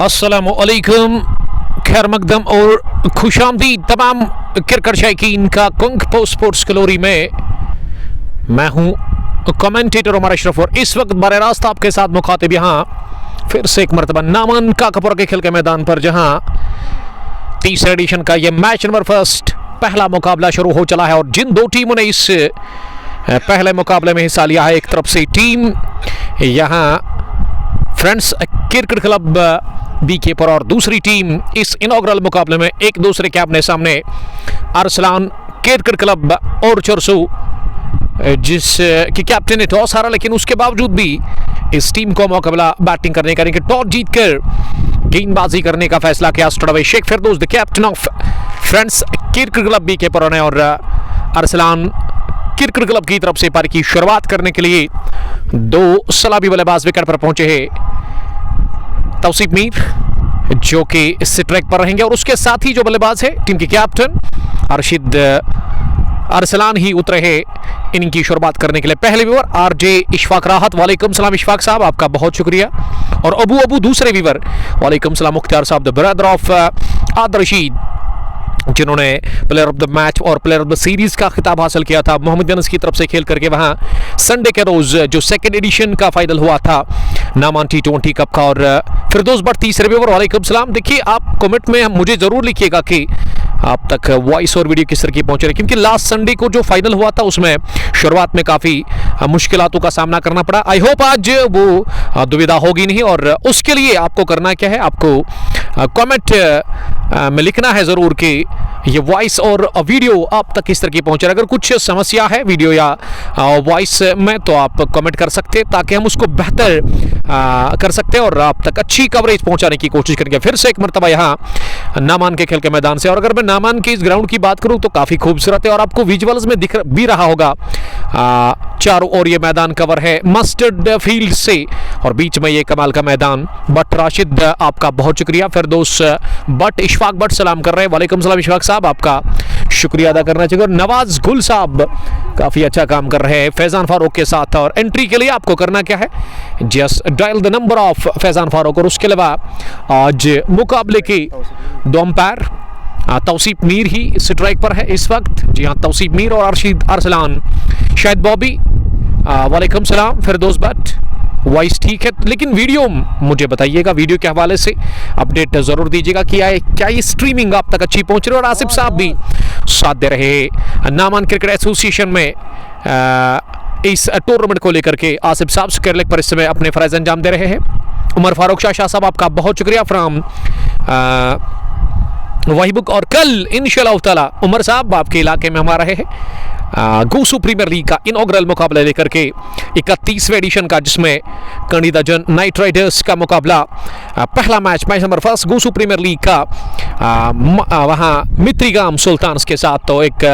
अस्सलामुअलैकुम, खैर मकदम और खुशामदीद तमाम क्रिकेट शायकीन का कुंग पोस्ट स्पोर्ट्स ग्लोरी में मैं हूं कमेंटेटर उमर अशरफ और इस वक्त बरे रास्त आपके साथ मुखातिब यहाँ फिर से एक मरतबा नामान काकापुरा के खेल के मैदान पर, जहाँ तीसरे एडिशन का ये मैच नंबर फर्स्ट पहला मुकाबला शुरू हो चला है और जिन दो टीमों ने इस पहले मुकाबले में हिस्सा लिया है, एक तरफ से टीम यहाँ फ्रेंड्स क्रिकेट क्लब बीकेपुर और दूसरी टीम इस इनॉग्रल मुकाबले में एक दूसरे के आमने सामने अरसलान क्रिकेट क्लब और चरसू, जिस की कैप्टन ने टॉस हारा, लेकिन उसके बावजूद भी इस टीम को मुकाबला बैटिंग करने का, टॉस जीतकर गेंदबाजी करने का फैसला किया स्टडवे Sheikh Firdaus, the captain of friends cricket club Bikepur ने। और अरसलान क्रिकेट क्लब की तरफ से पारी की शुरुआत करने के लिए दो सलामी बल्लेबाज विकेट पर पहुंचे हैं। तौसीफ मीर जो कि स्ट्राइक पर रहेंगे और उसके साथ ही जो बल्लेबाज है टीम के कैप्टन अरशद अरसलान ही उतरे हैं इनिंग की शुरुआत करने के लिए। पहले व्यूवर आरजे इशफाक राहत, वालेकुम सलाम इशफाक साहब, आपका बहुत शुक्रिया। और अबू दूसरे व्यूवर, वालेकुम सलाम मुख्तार साहब, the brother of Adil Rashid, जिन्होंने प्लेयर ऑफ द मैच और प्लेयर ऑफ द सीरीज का खिताब हासिल किया था मोहम्मद यूनुस की तरफ से खेल करके वहां संडे के रोज जो सेकंड एडिशन का फाइनल हुआ था नामान T20 कप का। और फिरदौस भट्ट तीसरे व्यूवर, वालेकुम सलाम। देखिए, आप कमेंट में मुझे जरूर लिखिएगा कि आप तक वॉइस और वीडियो किस तरह की पहुंच रही है, क्योंकि लास्ट संडे को जो फाइनल हुआ था उसमें शुरुआत में काफ़ी मुश्किलातों का सामना करना पड़ा। आई होप आज वो दुविधा होगी नहीं, और उसके लिए आपको करना क्या है, आपको कमेंट में लिखना है ज़रूर कि ये वॉइस और वीडियो आप तक किस तरह की पहुंच रही है। अगर कुछ समस्या है वीडियो या वॉइस में तो आप कमेंट कर सकते हैं, ताकि हम उसको बेहतर कर सकते हैं और आप तक अच्छी कवरेज पहुंचाने की कोशिश करेंगे। फिर से एक मरतबा यहाँ नामान के खेल के मैदान से, और अगर मैं नामान की इस ग्राउंड की बात करूं तो काफ़ी खूबसूरत है और आपको विजुअल्स में दिख भी रहा होगा। चारों ओर ये मैदान कवर है मस्टर्ड फील्ड से और बीच में ये कमाल का मैदान। बट राशिद, आपका बहुत शुक्रिया। फिरदौस बट इशफाक बट सलाम कर रहे हैं, वालेकुम सलाम इशफाक साहब, आपका शुक्रिया अदा करना चाहिए। और नवाज गुल साहब काफ़ी अच्छा काम कर रहे हैं फैज़ान फारूक के साथ। और एंट्री के लिए आपको करना क्या है, just dial the number of Faizan Farooq. और उसके अलावा आज मुकाबले के दो अंपायर तौसीफ मीर ही स्ट्राइक पर है इस वक्त। जी हाँ, तौसीफ मीर और अरशद अरसलान, शायद बॉबी, वालेकुम सलाम फिरदौस भट्ट, वॉइस ठीक है, लेकिन वीडियो मुझे बताइएगा, वीडियो के हवाले से अपडेट ज़रूर दीजिएगा कि क्या ये स्ट्रीमिंग आप तक अच्छी पहुंच रही है। और आसिफ साहब भी साथ दे रहे नामान क्रिकेट एसोसिएशन में इस टूर्नामेंट को लेकर के। आसिफ साहब स्क्वायर लेग पर इस समय अपने फ़राइज़ अंजाम दे रहे हैं। उमर फारूक शाह साहब, आपका बहुत शुक्रिया फ्राम वही बुक। और कल इंशाअल्लाह ताला उमर साहब आपके इलाके में हमारा है गोसू प्रीमियर लीग का इनॉग्रल मुकाबला लेकर के 31वें एडिशन का, जिसमें कंडीदाजन नाइट राइडर्स का मुकाबला पहला match number first Gosu premier league का वहाँ मित्रीगाम सुल्तान्स के साथ। तो एक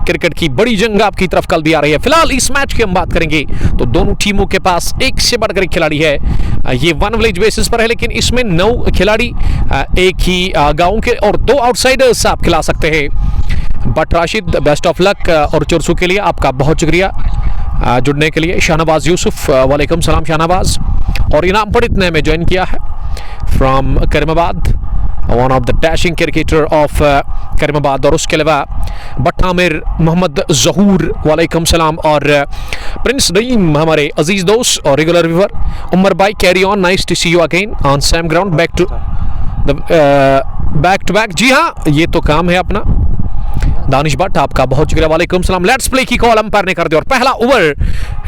क्रिकेट की बड़ी जंग आपकी तरफ कल भी आ रही है। फिलहाल इस मैच की हम बात करेंगे तो दोनों टीमों के पास एक से बढ़कर एक खिलाड़ी है। ये वन विलेज बेसिस पर है, लेकिन इसमें 9 खिलाड़ी एक ही गाँव के और 2 आउटसाइडर्स आप खिला सकते हैं। But Rashid, best of luck. और चुरसू के लिए आपका बहुत शुक्रिया जुड़ने के लिए। शाहनवाज यूसुफ, वालेकुम सलाम शाहनवाज। और इनाम पंडित ने हमें ज्वाइन किया है from Karimabad, one of the dashing cricketer of Karimabad. और उसके अलावा बट आमिर मोहम्मद जहूर, वालेकुम सलाम। और प्रिंस नईम, हमारे अजीज दोस्त और रेगुलर व्यूअर। उमर भाई, carry on, nice to see you again on same ground, back to back. जी हाँ, ये तो काम है अपना। दानिश भट्ट, आपका बहुत शुक्रिया, वालेकुम सलाम। लेट्स प्ले की कॉल अंपायर ने कर दी और पहला ओवर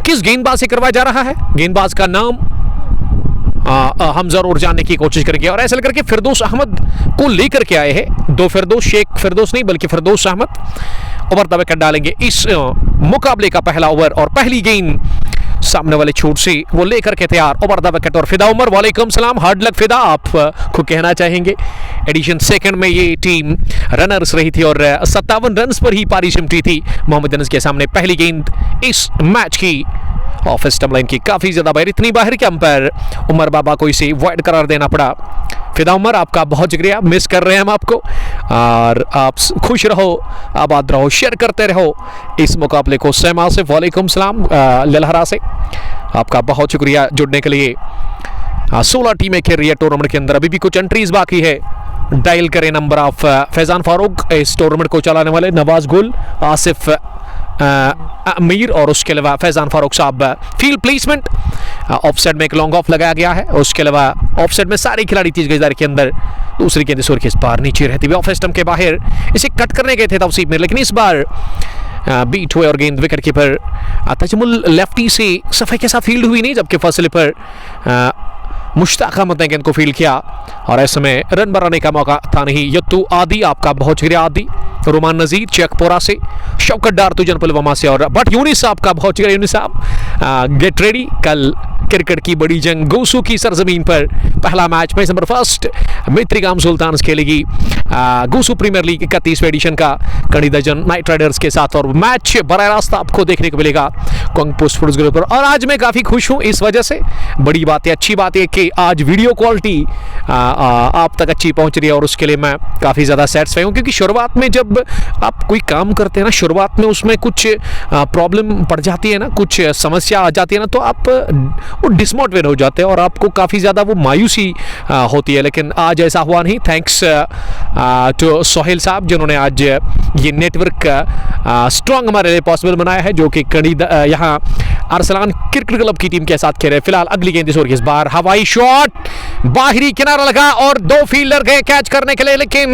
किस गेंदबाज से करवाया जा रहा है, गेंदबाज का नाम हम जरूर जानने की कोशिश करेंगे। और ऐसा करके फिरदौस अहमद को लेकर के आए हैं, दो फिरदौस, शेख फिरदौस नहीं बल्कि फिरदौस अहमद ओवर द विकेट डालेंगे इस मुकाबले का पहला ओवर। और पहली गेंद सामने वाले छोर से वो लेकर के तैयार ओवर द विकेट। और फिदा उमर, वालेकुम सलाम, हार्ड लक फिदा, आप को कहना चाहेंगे। एडिशन सेकंड में ये टीम रनर्स रही थी और 57 रन्स पर ही पारी सिमटी थी मोहम्मद यूनुस के सामने। पहली गेंद इस मैच की ऑफ स्टंप लाइन की काफ़ी ज़्यादा बाहर, इतनी बाहर के अंपायर उमर बाबा को इसे वाइड करार देना पड़ा। फिदा उमर, आपका बहुत शुक्रिया, मिस कर रहे हैं हम आपको। और आप खुश रहो, आबाद रहो, शेयर करते रहो इस मुकाबले को। सैमा से वालेकुम सलाम, ललहरा से आपका बहुत शुक्रिया जुड़ने के लिए। 16 टीमें खेल रही है टूर्नामेंट के अंदर। अभी भी कुछ एंट्रीज बाकी है। डायल करें नंबर ऑफ फैजान फारूक, इस टूर्नामेंट को चलाने वाले नवाज गुल, आसिफ अमीर और उसके अलावा फैजान फारूक साहब। फील्ड प्लेसमेंट ऑफसाइड में एक लॉन्ग ऑफ लगाया गया है। उसके अलावा ऑफसाइड में सारे खिलाड़ी 30 गज दायरे के अंदर, दूसरी गेंद इस ओवर के इस बार नीचे रहती हुई ऑफ स्टंप के बाहर इसे कट करने गए थे तौसीफ में, लेकिन इस बार बीट हुए और गेंद विकेट कीपर तजमुल लेफ्टी से सफाई के साथ फील्ड हुई नहीं, जबकि फर्स्ट स्लिपर मुश्ताक अहमद ने गेंद को फील्ड किया और ऐसे में रन बनाने का मौका था नहीं। यत्तू आदि, आपका बहुत शुक्रिया आदि। रोमान नजीर चेकपोरा से, शौकत डार तुजन पुलवामा से और बट यूनिस साहब का बहुत शुक्रिया यूनिस साहब। गेट रेडी, कल क्रिकेट की बड़ी जंग गोसू की सरजमीन पर पहला मैच मैच नंबर फर्स्ट मित्रिगाम सुल्तान खेलेगी गोसू प्रीमियर लीग 31वें एडिशन का कड़ीदजन नाइट राइडर्स के साथ और मैच बराह रास्त आपको देखने को मिलेगा कोंगपो स्पोर्ट्स ग्रुप पर। और आज मैं काफ़ी खुश हूँ इस वजह से, बड़ी बात है, अच्छी बात है कि आज वीडियो क्वालिटी आप तक अच्छी पहुँच रही है और उसके लिए मैं काफ़ी ज़्यादा सेटिस्फाई हूँ, क्योंकि शुरुआत में जब आप कोई काम करते हैं ना, शुरुआत में उसमें कुछ प्रॉब्लम पड़ जाती है ना, कुछ समस्या आ जाती है ना, तो आप वो डिसमोटिवेट हो जाते हैं और आपको काफ़ी ज़्यादा वो मायूसी होती है। लेकिन आज ऐसा हुआ नहीं, थैंक्स टू सोहेल साहब जिन्होंने आज ये नेटवर्क स्ट्रॉन्ग हमारे लिए पॉसिबल बनाया है, जो कि यहाँ अरसलान क्रिकेट क्लब की टीम के साथ खेल रहे। फिलहाल अगली गेंद इस ओवर इस बार हवाई शॉट, बाहरी किनारा लगा और दो फील्डर गए कैच करने के लिए, लेकिन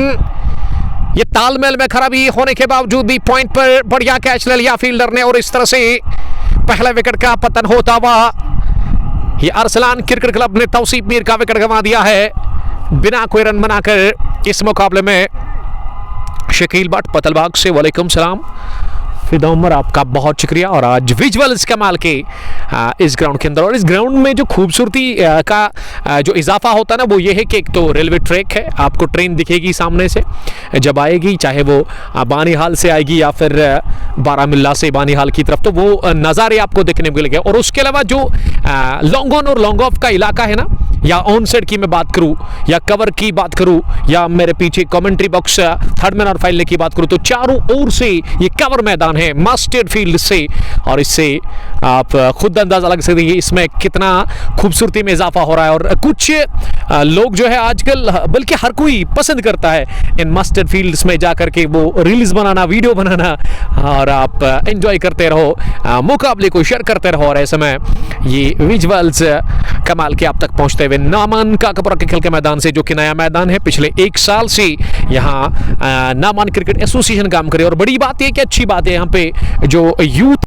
ये तालमेल में खराबी होने के बावजूद भी पॉइंट पर बढ़िया कैच ले लिया फील्डर ने और इस तरह से पहले विकेट का पतन होता हुआ ये अरसलान क्रिकेट क्लब ने तौसीफ मीर का विकेट गंवा दिया है बिना कोई रन बनाकर इस मुकाबले में। शकील भट्ट पतलबाग से वालेकुम सलाम। फिदा उमर, आपका बहुत शुक्रिया। और आज विजुअल्स कमाल के इस ग्राउंड के अंदर, और इस ग्राउंड में जो खूबसूरती का जो इजाफा होता है ना, वो ये है कि एक तो रेलवे ट्रैक है, आपको ट्रेन दिखेगी सामने से जब आएगी, चाहे वो बानीहाल से आएगी या फिर बारामुल्ला से बानीहाल की तरफ, तो वो नज़ारे आपको देखने को मिलेंगे। और उसके अलावा जो लॉन्ग ऑन और लॉन्ग ऑफ का इलाका है ना, या ऑन साइड की मैं बात करूं या कवर की बात करूं या मेरे पीछे कमेंट्री बॉक्स थर्ड मैन और फाइनल की बात करूं, तो चारों ओर से ये कवर मैदान है मस्टर्ड फील्ड से, और इससे आप खुद अंदाजा लगा सकते हैं इसमें कितना खूबसूरती में इजाफा हो रहा है। और कुछ लोग जो है आजकल, बल्कि हर कोई पसंद करता है इन मस्टर्ड फील्ड्स में जाकर के वो रील्स बनाना, वीडियो बनाना, और आप एंजॉय करते रहो, मुकाबले को शेयर करते रहो। और ऐसे में ये विजुअल्स कमाल के आप तक पहुंचते हुए नामान का कपरा के खेल के मैदान से, जो कि नया मैदान है, पिछले 1 साल से यहाँ नामान क्रिकेट एसोसिएशन काम करे। और बड़ी बात यह कि अच्छी बात है, यहाँ पे जो यूथ,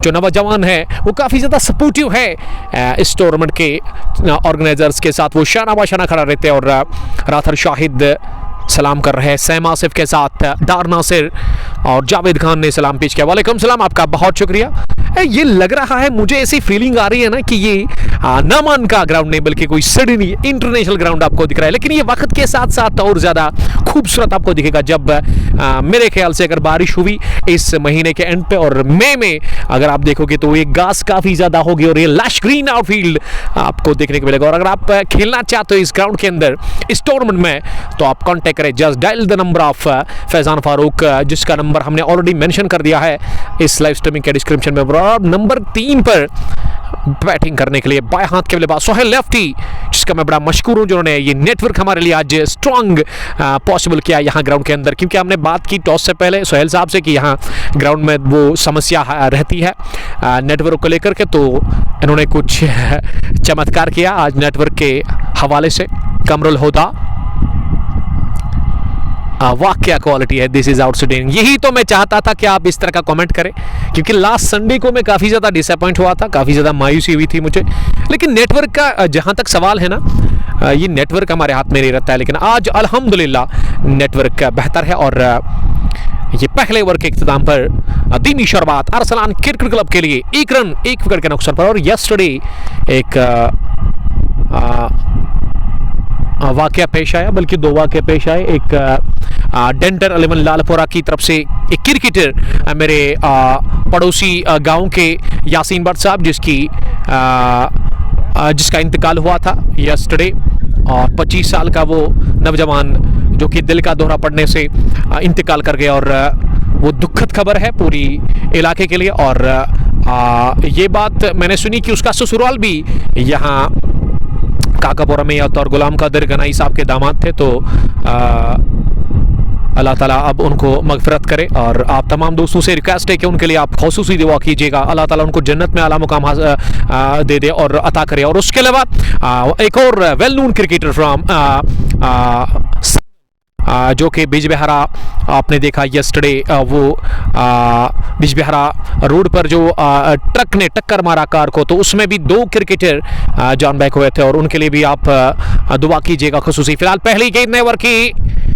जो नौजवान है, वो काफ़ी ज़्यादा सपोर्टिव है इस टूर्नामेंट के ऑर्गेनाइजर्स के साथ। वो शाना बाशाना खड़ा रहते हैं और राथर शाहिद सलाम कर रहे हैं, सैम आसिफ के साथ दार नासिर और जावेद खान ने सलाम पेश किया। वालेकुम सलाम, आपका बहुत शुक्रिया। ये लग रहा है, मुझे ऐसी फीलिंग आ रही है ना कि ये नामान का ग्राउंड नहीं बल्कि कोई सिडनी इंटरनेशनल ग्राउंड आपको दिख रहा है। लेकिन ये वक्त के साथ साथ और ज़्यादा खूबसूरत आपको दिखेगा जब मेरे ख्याल से अगर बारिश हुई इस महीने के एंड पे और मई में अगर आप देखोगे तो ये घास काफ़ी ज़्यादा होगी और ये लश ग्रीन आउटफील्ड आपको देखने को मिलेगा। और अगर आप खेलना चाहते हो इस ग्राउंड के अंदर इस टूर्नामेंट में, तो आप कॉन्टैक्ट करें, just dial the number of Faizan Farooq, जिसका नंबर हमने ऑलरेडी मेंशन कर दिया है इस लाइव स्ट्रीमिंग के डिस्क्रिप्शन में। नंबर 3 पर बैटिंग करने के लिए बाएं हाथ के बल्लेबाज सोहेल लेफ्टी, जिसका मैं बड़ा मशकूर हूं, जिन्होंने ये नेटवर्क हमारे लिए आज स्ट्रॉन्ग पॉसिबल किया यहाँ ग्राउंड के अंदर। क्योंकि हमने बात की टॉस से पहले सोहेल साहब से कि यहाँ ग्राउंड में वो समस्या रहती है नेटवर्क को लेकर के, तो इन्होंने कुछ चमत्कार किया आज नेटवर्क के हवाले से। कमरुल होदा, वाह क्या क्वालिटी है, दिस इज आउटस्टैंडिंग। यही तो मैं चाहता था कि आप इस तरह का कमेंट करें, क्योंकि लास्ट संडे को मैं काफ़ी ज़्यादा डिसअपॉइंट हुआ था, काफ़ी ज़्यादा मायूसी हुई थी मुझे। लेकिन नेटवर्क का जहाँ तक सवाल है ना, ये नेटवर्क हमारे हाथ में नहीं रहता है, लेकिन आज अल्हम्दुलिल्लाह नेटवर्क बेहतर है। और ये पहले ओवर के इख्तिताम पर धीमी शुरुआत अरसलान क्रिकेट क्लब के लिए 1 रन 1 विकेट के नुकसान पर। और यस्टरडे एक वाक़या पेश आया, बल्कि 2 वाक़या पेश आए। एक डेंटर 11 लालपुरा की तरफ से एक क्रिकेटर मेरे पड़ोसी गांव के यासीन भट्ट साहब, जिसका इंतकाल हुआ था यस्टरडे, और 25 साल का वो नौजवान जो कि दिल का दौरा पड़ने से इंतकाल कर गया। और वो दुखद खबर है पूरी इलाके के लिए। और ये बात मैंने सुनी कि उसका ससुराल भी यहाँ काकापुरा में और गुलाम कादिर गनाई साहब के दामाद थे, तो अल्लाह ताला अब उनको मगफिरत करे। और आप तमाम दोस्तों से रिक्वेस्ट है कि उनके लिए आप खसूसी दुआ कीजिएगा, अल्लाह ताला उनको जन्नत में आला मुकाम दे दे और अता करे। और उसके अलावा एक और वेल नोन क्रिकेटर फ्रॉम जो कि बिजबिहारा, आपने देखा यस्टरडे वो बिजबिहारा रोड पर जो ट्रक ने टक्कर मारा कार को, तो उसमें भी 2 क्रिकेटर जान बैक हुए थे, और उनके लिए भी आप दुआ कीजिएगा खसूसी। फिलहाल पहली गेंद नेवर की,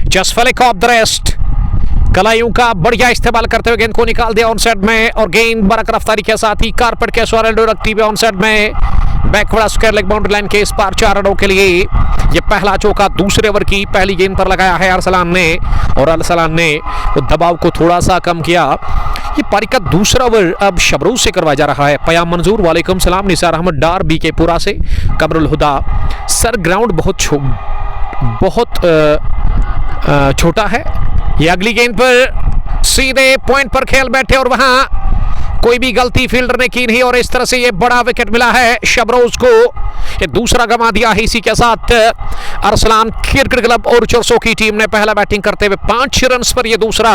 just flick off the wrist, कलाइयों का बढ़िया इस्तेमाल करते हुए गेंद को निकाल दिया ऑन साइड में, और गेंद बरक रफ्तारी के साथ ही कारपेट के सवार रखती हुई ऑन साइड में backward square leg boundary line के इस पार 4 रनों के लिए ये पहला चौका दूसरे ओवर की पहली गेंद पर लगाया है अरसलान ने, और अरसलान ने दबाव को थोड़ा सा कम किया। ये पारी का दूसरा ओवर अब शबरोज से करवाया जा रहा है। पयाम मंजूर, वालेकुम सलाम, निसार अहमद डार बीके पुरा से, कमरुल हुदा। सर ग्राउंड बहुत छोटा है। ये अगली गेंद पर सीधे पॉइंट पर खेल बैठे, और वहां कोई भी गलती फील्डर ने की नहीं, और इस तरह से ये बड़ा विकेट मिला है शबरोज को। ये दूसरा गंवा दिया है। इसी के साथ अरसलान क्रिकेट क्लब और चरसो की टीम ने पहला बैटिंग करते हुए 5 रन पर ये दूसरा,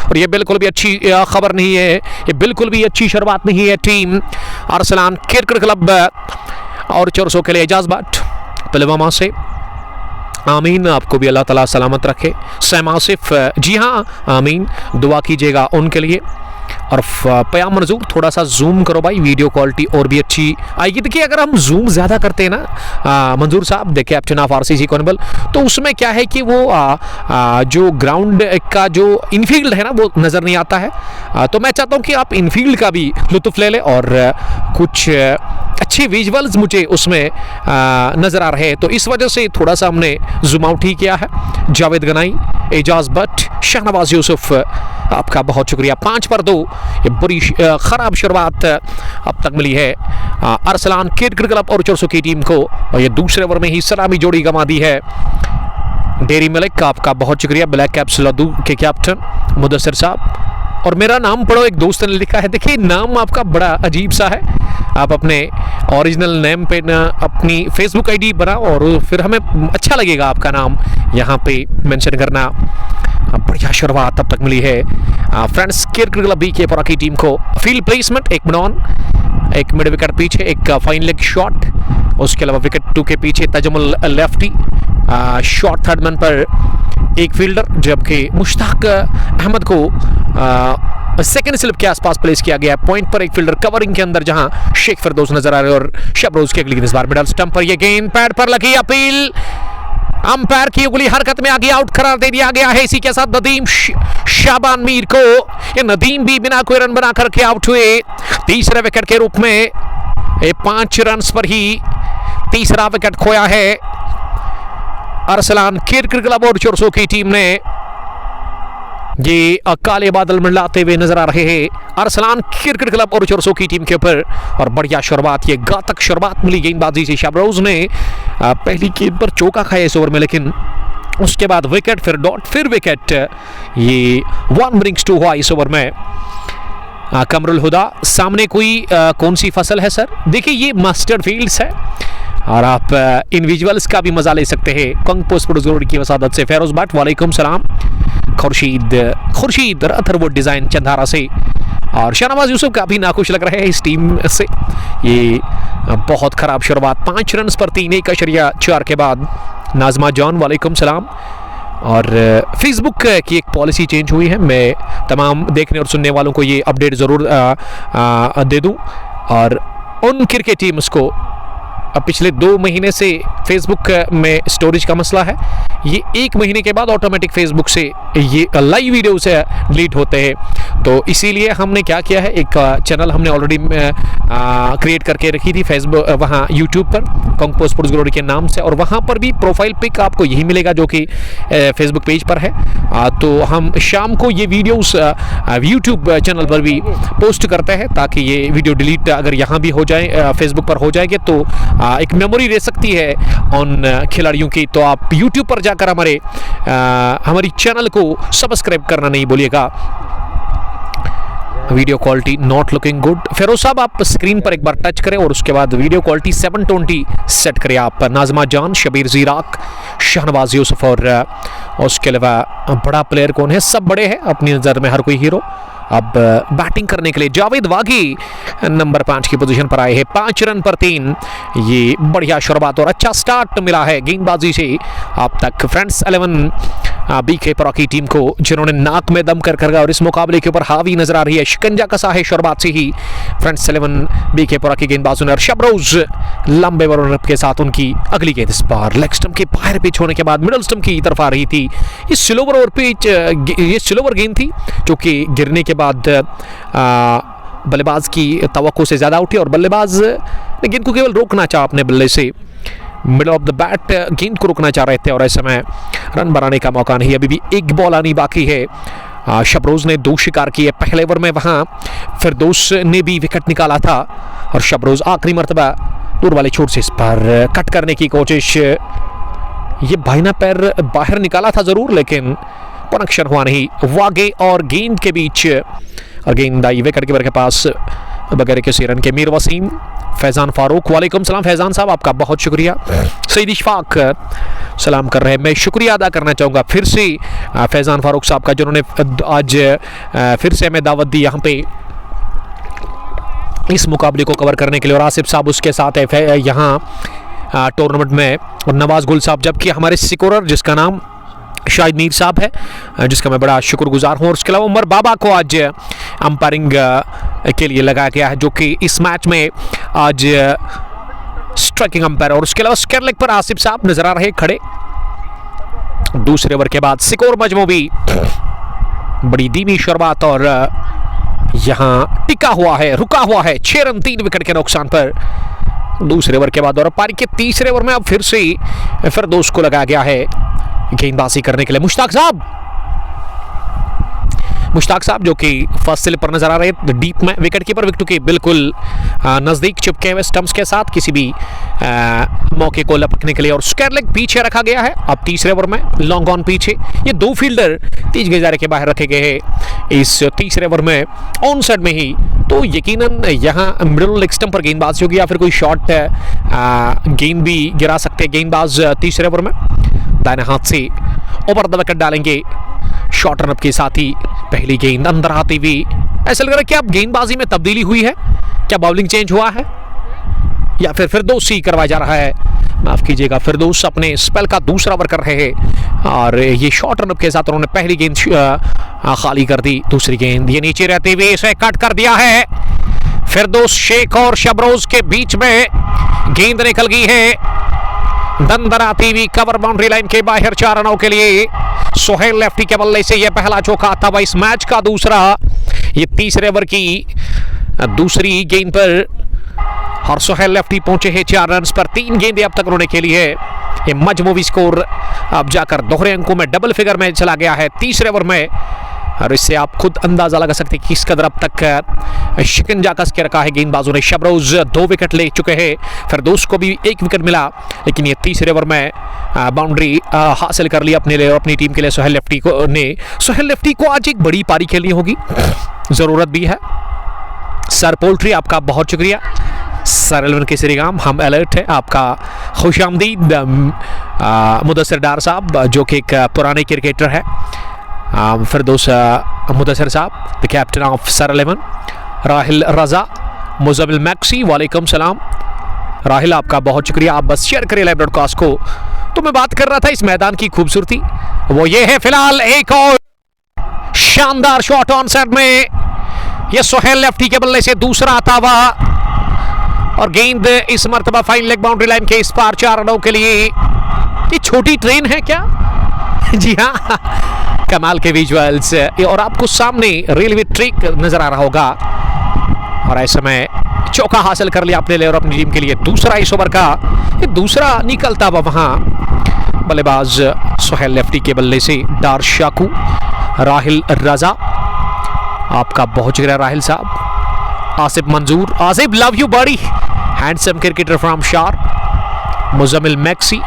और ये बिल्कुल भी अच्छी खबर नहीं है, ये बिल्कुल भी अच्छी शुरुआत नहीं है टीम अरसलान क्रिकेट क्लब और चरसो के लिए। इजाजबाट पुलवामा से, आमीन, आपको भी अल्लाह ताला सलामत रखे। सैम आसिफ, जी हाँ आमीन, दुआ कीजिएगा उनके लिए। और पयाम मंजूर, थोड़ा सा जूम करो भाई, वीडियो क्वालिटी और भी अच्छी आएगी। देखिए अगर हम जूम ज़्यादा करते हैं ना मंजूर साहब, देखिए कैप्टन ऑफ आरसीसी कॉर्नबल, तो उसमें क्या है कि वो जो ग्राउंड का जो इनफील्ड है ना वो नज़र नहीं आता है। तो मैं चाहता हूँ कि आप इनफील्ड का भी लुत्फ़ ले लें, और कुछ अच्छे विजुअल्स मुझे उसमें नज़र आ रहे हैं, तो इस वजह से थोड़ा सा हमने जूम आउट ही किया है। जावेद गनाई, एजाज भट्ट, शाहनवाज यूसुफ, आपका बहुत शुक्रिया। 5 पर 2, ये बड़ी ख़राब शुरुआत अब तक मिली है अरसलान क्रिकेट क्लब और चरसो की टीम को, और ये दूसरे ओवर में ही सलामी जोड़ी गंवा दी है। डेरी मलिक, आपका बहुत शुक्रिया। ब्लैक कैप्स लद्दू के कैप्टन मुदस्सिर साहब, और मेरा नाम पढ़ो, एक दोस्त ने लिखा है, देखिए नाम आपका बड़ा अजीब सा है, आप अपने ओरिजिनल नेम पे ना अपनी फेसबुक आईडी बनाओ, और फिर हमें अच्छा लगेगा आपका नाम यहाँ पे मेंशन करना। बढ़िया शुरुआत अब तक मिली है फ्रेंड्स क्रिकेट क्लब बी के पुरा की टीम को। फील्ड प्लेसमेंट, एक मिड ऑन, एक मिड विकेट पीछे, एक फाइन लेग शॉट, उसके अलावा विकेट 2 के पीछे Tajamul lefty, shot third man पर एक फील्डर, जबकि मुश्ताक अहमद को सेकंड स्लिप के आसपास प्लेस किया गया है। पॉइंट पर एक फील्डर कवरिंग के अंदर, जहां शेख फिरदौस नजर आ रहे हैं, और शबरोज के अगली गेंद इस बार मिडल स्टंप पर, यह गेंद पैड पर लगी, अपील, अंपायर की उंगली हरकत में आगे, आउट करार दे दिया गया है। इसी के साथ नदीम शाबान मीर को, ये नदीम भी बिना कोई रन बना करके आउट हुए तीसरे विकेट के रूप में। 5 रन पर ही तीसरा विकेट खोया है अरसलान क्रिकेट क्लब और चरसो की टीम ने। ये काले बादल मंडलाते हुए नजर आ रहे हैं अरसलान क्रिकेट क्लब और चरसो की टीम के ऊपर, और बढ़िया शुरुआत, ये घातक शुरुआत मिली गेंदबाजी से। शबरोज ने पहली गेंद पर चौका खाया इस ओवर में, लेकिन उसके बाद विकेट, फिर डॉट, फिर विकेट, ये 1 ब्रिंग्स 2 हुआ इस ओवर में। कमरुल हुदा, सामने कोई कौन सी फसल है सर? देखिए ये मस्टर्ड फील्ड्स है, और आप इन विजुअल्स का भी मजा ले सकते हैं कंग पोस्ट की वसादत से। फेरोज भट्ट, वालेकुम सलाम। खुर्शीद अथरवुड डिज़ाइन चंदारा से, और शाहनवाज यूसुफ काफ़ी नाखुश लग रहे हैं इस टीम से। ये बहुत ख़राब शुरुआत, 5 रन पर 3.4 के बाद। नाजमा जॉन, वालेकुम सलाम। और फेसबुक की एक पॉलिसी चेंज हुई है, मैं तमाम देखने और सुनने वालों को ये अपडेट ज़रूर दे दूँ। और उन क्रिकेट टीम्स को पिछले 2 महीने से फेसबुक में स्टोरेज का मसला है, ये 1 महीने के बाद ऑटोमेटिक फेसबुक से ये लाइव वीडियो से डिलीट होते हैं। तो इसीलिए हमने क्या किया है, एक चैनल हमने ऑलरेडी क्रिएट करके रखी थी फेसबुक, वहाँ यूट्यूब पर कंगपो स्पोर्ट्स ग्लोरी के नाम से, और वहाँ पर भी प्रोफाइल पिक आपको यही मिलेगा जो कि फेसबुक पेज पर है। तो हम शाम को ये वीडियोस यूट्यूब चैनल पर भी पोस्ट करते हैं, ताकि ये वीडियो डिलीट अगर यहाँ भी हो जाए, फेसबुक पर हो जाएंगे, तो एक मेमोरी रह सकती है उन खिलाड़ियों की। तो आप यूट्यूब पर जाकर हमारी चैनल को सब्सक्राइब करना नहीं भूलिएगा। Video quality not looking good. Firoz साहब आप स्क्रीन पर एक बार टच करें और उसके बाद वीडियो क्वालिटी 720 सेट करें आप। नाजमा जान, शबीर ज़ीराक, शहनवाज यूसुफ और उसके अलावा बड़ा प्लेयर कौन है? सब बड़े हैं अपनी नज़र में, हर कोई हीरो। अब बैटिंग करने के लिए जावेद वागी नंबर 5 की पोजीशन पर आए हैं, 5 रन पर 3। ये बढ़िया शुरुआत और अच्छा स्टार्ट मिला है गेंदबाजी से अब तक फ्रेंड्स 11 बीके पुरा की टीम को, जिन्होंने नाक में दम कर और इस मुकाबले के ऊपर हावी नजर आ रही है। शिकंजा कसा है शुरुआत से ही फ्रेंड्स 11 बीके पुरा की गेंदबाजों ने। शबरोज लंबे बॉलर के साथ उनकी अगली गेंद इस बार लेग स्टंप के बाहर पिच होने के बाद मिडल स्टंप की तरफ आ रही थी। ये स्लोवर ओवर पिच, ये स्लोवर गेंद थी जो कि गिरने के बाद बल्लेबाज की तवक्को से ज़्यादा उठी और बल्लेबाज ने गेंद को केवल रोकना चाहा अपने बल्ले से, मिडल ऑफ द बैट गेंद को रोकना चाह रहे थे और ऐसे में रन बनाने का मौका नहीं। अभी भी एक बॉल आनी बाकी है। शबरोज ने 2 शिकार किए पहले ओवर में, वहाँ फिरदौस ने भी विकेट निकाला था और शबरोज आखिरी मरतबा दूर वाले छोर से इस पर कट करने की कोशिश, ये बाइना पैर बाहर निकाला था ज़रूर लेकिन कनेक्शन हुआ नहीं वागे और गेंद के बीच, और गेंद आई विकेट कीपर के पास बगैर किसी रन के। मीर वसीम, फैज़ान फारूक, वालेकुम सलाम फैज़ान साहब, आपका बहुत शुक्रिया। सईद इशफाक सलाम कर रहे हैं। मैं शुक्रिया अदा करना चाहूँगा फिर से फैज़ान फारूक साहब का, जिन्होंने आज फिर से हमें दावत दी यहाँ पे इस मुकाबले को कवर करने के लिए, और आसिफ साहब उसके साथ है यहाँ टूर्नामेंट में, और नवाज गुल साहब, जबकि हमारे स्कोरर जिसका नाम शाहिद मीर साहब है, जिसका मैं बड़ा शुक्रगुजार हूँ। और उसके अलावा उमर बाबा को आज अंपायरिंग के लिए लगाया गया है, जो कि इस मैच में आज स्ट्राइकिंग अंपायर, और उसके अलावा स्क्वायर लेग पर आसिफ साहब नजर आ रहे खड़े। दूसरे ओवर के बाद सिकोर मजमूवी, बड़ी धीमी शुरुआत और यहाँ टिका हुआ है, रुका हुआ है 6 रन 3 विकेट के नुकसान पर दूसरे ओवर के बाद। और पारी के तीसरे ओवर में अब फिर से फिरदौस को लगाया गया है गेंदबाजी करने के लिए। मुश्ताक साहब जो कि फर्स्ट स्लिप पर नजर आ रहे हैं, डीप में विकेट कीपर विकेट के बिल्कुल नजदीक चिपके हुए स्टंप्स के साथ किसी भी मौके को लपकने के लिए, और स्क्वायर लेग पीछे रखा गया है। अब तीसरे ओवर में लॉन्ग ऑन पीछे, ये 2 फील्डर 30 गज दायरे के बाहर रखे गए हैं इस तीसरे ओवर में ऑन साइड में ही, तो यकीनन यहाँ मिडल लेग स्टंप पर गेंदबाजी होगी या फिर कोई शॉट गेंद भी गिरा सकते हैं गेंदबाज तीसरे ओवर में। दाहिने हाथ से ओवर द विकेट डालेंगे शॉर्ट रन अप के साथ ही पहली गेंद अंदर आती हुई। ऐसा लग रहा है कि अब गेंदबाजी में तब्दीली हुई है, क्या बाउलिंग चेंज हुआ है या फिर फिरदौस ही करवाया जा रहा है, माफ कीजिएगा फिरदौस अपने स्पेल का दूसरा ओवर कर रहे हैं और ये शॉर्ट रन अप के साथ उन्होंने पहली गेंद खाली कर दी। दूसरी गेंद ये नीचे रहते हुए इसे कट कर दिया है। फिरदौस शेख और शबरोज के बीच में गेंद निकल गई है, दंदराती हुई कवर बाउंड्री लाइन के बाहर 4 रनों के लिए। सोहेल लेफ्टी के बल्ले से यह पहला चौका था इस मैच का, दूसरा ये तीसरे ओवर की दूसरी गेंद पर, और सोहेल लेफ्टी पहुंचे हैं 4 रन पर। 3 गेंदें अब तक उन्होंने खेली है। ये मजमूवी स्कोर अब जाकर दोहरे अंकों में डबल फिगर में चला गया है तीसरे ओवर में, और इससे आप खुद अंदाजा लगा सकते हैं कि किस कदर अब तक शिकंजा कस के रखा है गेंदबाजों ने। शबरोज 2 विकेट ले चुके हैं, फिरदौस को भी 1 विकेट मिला, लेकिन ये तीसरे ओवर में बाउंड्री हासिल कर ली अपने लिए और अपनी टीम के लिए सोहेल लेफ्टी को ने। सोहेल लेफ्टी को आज एक बड़ी पारी खेलनी होगी, ज़रूरत भी है। सर पोल्ट्री आपका बहुत शुक्रिया। सर एलवन केसरी गाम, हम अलर्ट है। आपका खुशामदीद मुदस्सिर डार साहब जो कि एक पुराने क्रिकेटर है। फिरदौस मुदस्सिर साहब the captain of sir 11। Rahil Raza, Muzammil maxi, वालेकुम सलाम। राहिल आपका बहुत शुक्रिया, आप बस शेयर करिए लाइव ब्रॉडकास्ट को। तो मैं बात कर रहा था इस मैदान की खूबसूरती, वो ये है फिलहाल एक और शानदार शॉट ऑन साइड में, ये सोहेल लेफ्टी के बल्ले से दूसरा आता हुआ, और गेंद इस मर्तबा फाइन लेग बाउंड्री लाइन के इस पार 4 रनों के लिए। ये छोटी ट्रेन है क्या? जी हाँ, कमाल के विजुअल्स, और आपको सामने रेलवे ट्रैक नजर आ रहा होगा, और ऐसे में चौका हासिल कर लिया अपने लिए और अपनी टीम के लिए। दूसरा इस ओवर का ये दूसरा निकलता हुआ वहां बल्लेबाज सोहेल लेफ्टी के बल्ले से डार शाकू। राहिल रजा आपका बहुत शुक्रिया राहिल साहब। आसिफ मंजूर, आसिफ लव यू बड़ी, हैंडसम क्रिकेटर फ्रॉम शार। मुजमिल मैक्सी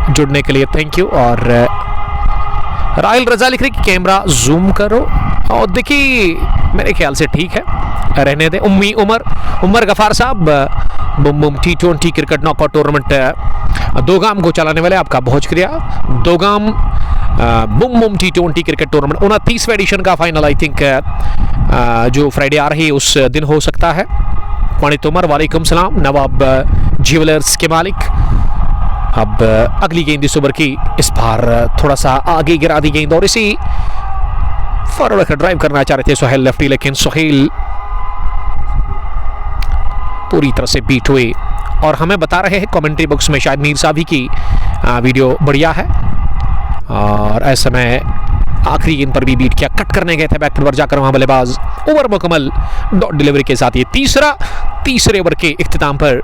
जुड़ने के लिए थैंक यू। और राहिल रजा लिख रहे कि कैमरा जूम करो, और देखिए मेरे ख्याल से ठीक है, रहने दें। उमर गफार साहब, Bum Bum T20 cricket knockout tournament दोगाम को चलाने वाले, आपका बहुत शुक्रिया। दोगाम Bum Bum T20 cricket tournament 29वें addition का फाइनल आई थिंक जो फ्राइडे आ रही है उस दिन हो सकता है। पंडित उमर, वालेकुम सलाम। नवाब ज्वेलर्स के मालिक, अब अगली गेंद इस ओवर की, इस बार थोड़ा सा आगे गिरा दी गेंद और इसी फॉरवर्ड का ड्राइव करना चाह रहे थे सोहेल लेफ्टी, लेकिन सोहेल पूरी तरह से बीट हुए। और हमें बता रहे हैं कमेंट्री बॉक्स में शायद मीर साहब की वीडियो बढ़िया है, और ऐसे में आखिरी गेंद पर भी बीट किया, कट करने गए थे बैक पर जाकर वहां बल्लेबाज। ओवर मुकम्मल डॉट डिलीवरी के साथ ये तीसरे ओवर के इख्तिताम पर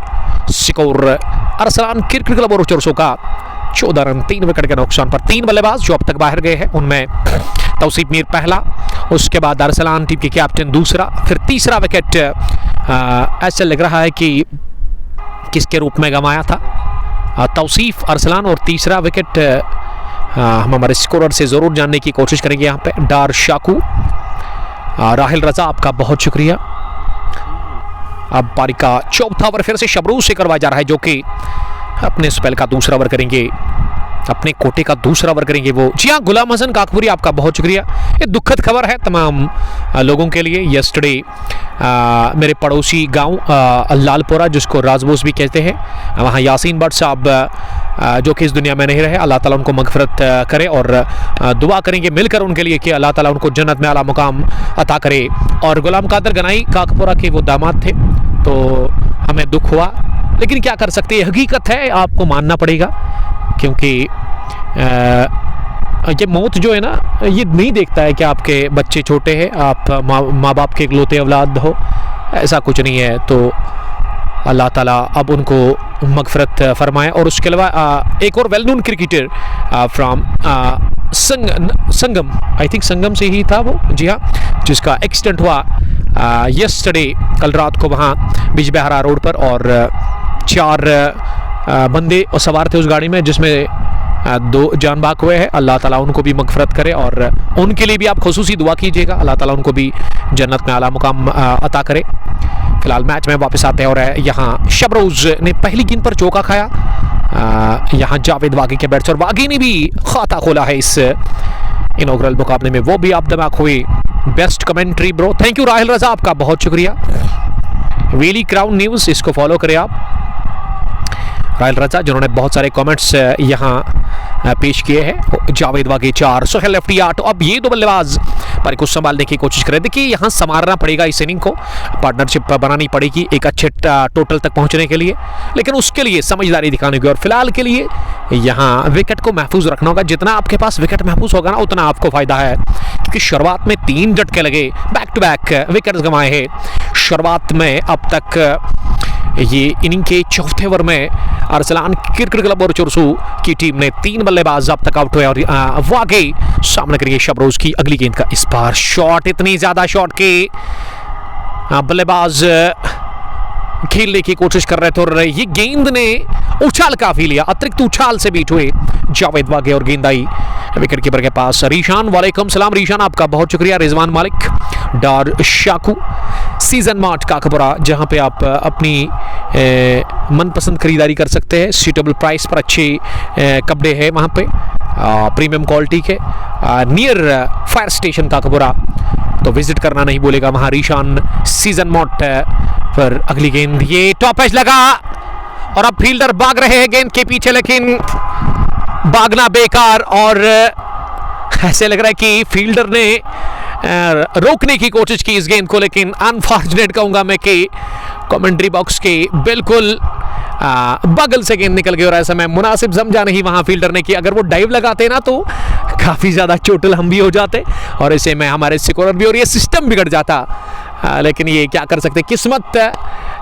स्कोर अरसलान क्रिकेट क्लब और चोरसों का 14 रन 3 विकेट के नुकसान पर। 3 बल्लेबाज जो अब तक बाहर गए हैं, उनमें तौसीफ मीर पहला, उसके बाद अरसलान टीम के कैप्टन दूसरा, फिर तीसरा विकेट ऐसा लग रहा है कि किसके रूप में गंवाया था, तौसीफ, अरसलान, और तीसरा विकेट हम हमारे स्कोरर से ज़रूर जानने की कोशिश करेंगे। यहाँ पे डार शाकू, राहिल रजा, आपका बहुत शुक्रिया। अब पारी का चौथा ओवर फिर से शबरूज से करवाया जा रहा है, जो कि अपने स्पेल का दूसरा ओवर करेंगे, अपने कोटे का दूसरा ओवर करेंगे वो। जी हाँ, गुलाम हसन काकपुरी, आपका बहुत शुक्रिया। ये दुखद खबर है तमाम लोगों के लिए। यस्टरडे मेरे पड़ोसी गांव लालपुरा, जिसको राजबोस भी कहते हैं, वहाँ यासीन भट्ट साहब जो कि इस दुनिया में नहीं रहे, अल्लाह ताला उनको मगफरत करे, और दुआ करेंगे मिलकर उनके लिए कि अल्लाह ताला उनको जन्नत में आला मुकाम अता करे। और गुलाम कादर गनाई काकपुरा के वो दामाद थे, तो हमें दुख हुआ, लेकिन क्या कर सकते हैं, हकीकत है, आपको मानना पड़ेगा, क्योंकि ये मौत जो है ना, ये नहीं देखता है कि आपके बच्चे छोटे हैं, आप माँ बाप के इकलौते औलाद हो, ऐसा कुछ नहीं है। तो अल्लाह ताला अब उनको मगफरत फरमाए। और उसके अलावा एक और well known cricketer from Sangam, I think Sangam से ही था वो, जी हाँ, जिसका एक्सीडेंट हुआ यस्टरडे, कल रात को वहाँ बिजबहरा रोड पर, और 4 बंदे सवार थे उस गाड़ी में, जिसमें 2 जान बाक हुए हैं। अल्लाह ताला उनको भी मगफरत करे, और उनके लिए भी आप खुसूसी दुआ कीजिएगा, अल्लाह ताला उनको भी जन्नत में आला मुकाम अता करे। फिलहाल मैच में वापस आते हैं, और यहाँ शबरोज ने पहली गेंद पर चौका खाया। यहाँ जावेद वागी के बैट्स, और वागी ने भी खाता खोला है इस इनॉग्रल मुकाबले में, वो भी आप दिमाग हुए। Best commentary bro, thank you Rahil Raza, आपका बहुत शुक्रिया। वेली क्राउन न्यूज़, इसको फॉलो करें आप, राहिल रजा, जिन्होंने बहुत सारे कमेंट्स यहाँ पेश किए हैं। जावेद वागी 4, सोहेल लेफ्टी 8। अब ये 2 बल्लेबाज पर कुछ संभालने की कोशिश करें। देखिए, यहाँ संभालना पड़ेगा इस इनिंग को, पार्टनरशिप बनानी पड़ेगी एक अच्छे टोटल तक पहुंचने के लिए, लेकिन उसके लिए समझदारी दिखाने की, और फिलहाल के लिए यहाँ विकेट को महफूज रखना होगा। जितना आपके पास विकेट महफूज होगा ना, उतना आपको फायदा है, क्योंकि शुरुआत में 3 झटके लगे, बैक टू बैक विकेट्स गंवाए हैं शुरुआत में। अब तक ये इनिंग के चौथे ओवर में अरसलान क्रिकेट क्लब और चोरसू की टीम ने 3 बल्लेबाज अब तक आउट हुए, और वाकई सामने करिए शबरोज की अगली गेंद का इस बार शॉट, इतनी ज्यादा शॉट के बल्लेबाज खेलने की कोशिश कर रहे थे, और ये गेंद ने उछाल काफी लिया, अतिरिक्त उछाल से बीट हुए जावेद वागे, और गेंद आई विकेट कीपर के पास। रीशान, वालेकुम सलाम रीशान, आपका बहुत शुक्रिया। रिजवान मालिक, डार शाकू, सीजन मार्ट काकपुरा, जहां पे आप अपनी मनपसंद खरीदारी कर सकते हैं, सूटेबल प्राइस पर अच्छे कपड़े हैं वहां पे, प्रीमियम क्वालिटी के, नियर फायर स्टेशन काकपुरा, तो विजिट करना नहीं बोलेगा वहां। रीशान सीजन मार्ट पर अगली गेंद, ये टॉप एज लगा, और अब फील्डर भाग रहे हैं गेंद के पीछे, लेकिन भागना बेकार, और ऐसे लग रहा है कि फील्डर ने रोकने की कोशिश की इस गेंद को, लेकिन अनफॉर्चुनेट कहूंगा मैं कि कमेंट्री बॉक्स के बिल्कुल बगल से गेंद निकल गई, और ऐसा मैं मुनासिब समझा नहीं वहां फील्डर ने कि अगर वो डाइव लगाते ना तो काफ़ी ज़्यादा चोटल हम भी हो जाते, और ऐसे में हमारे स्कोरर भी, और ये सिस्टम बिगड़ जाता। लेकिन ये क्या कर सकते, किस्मत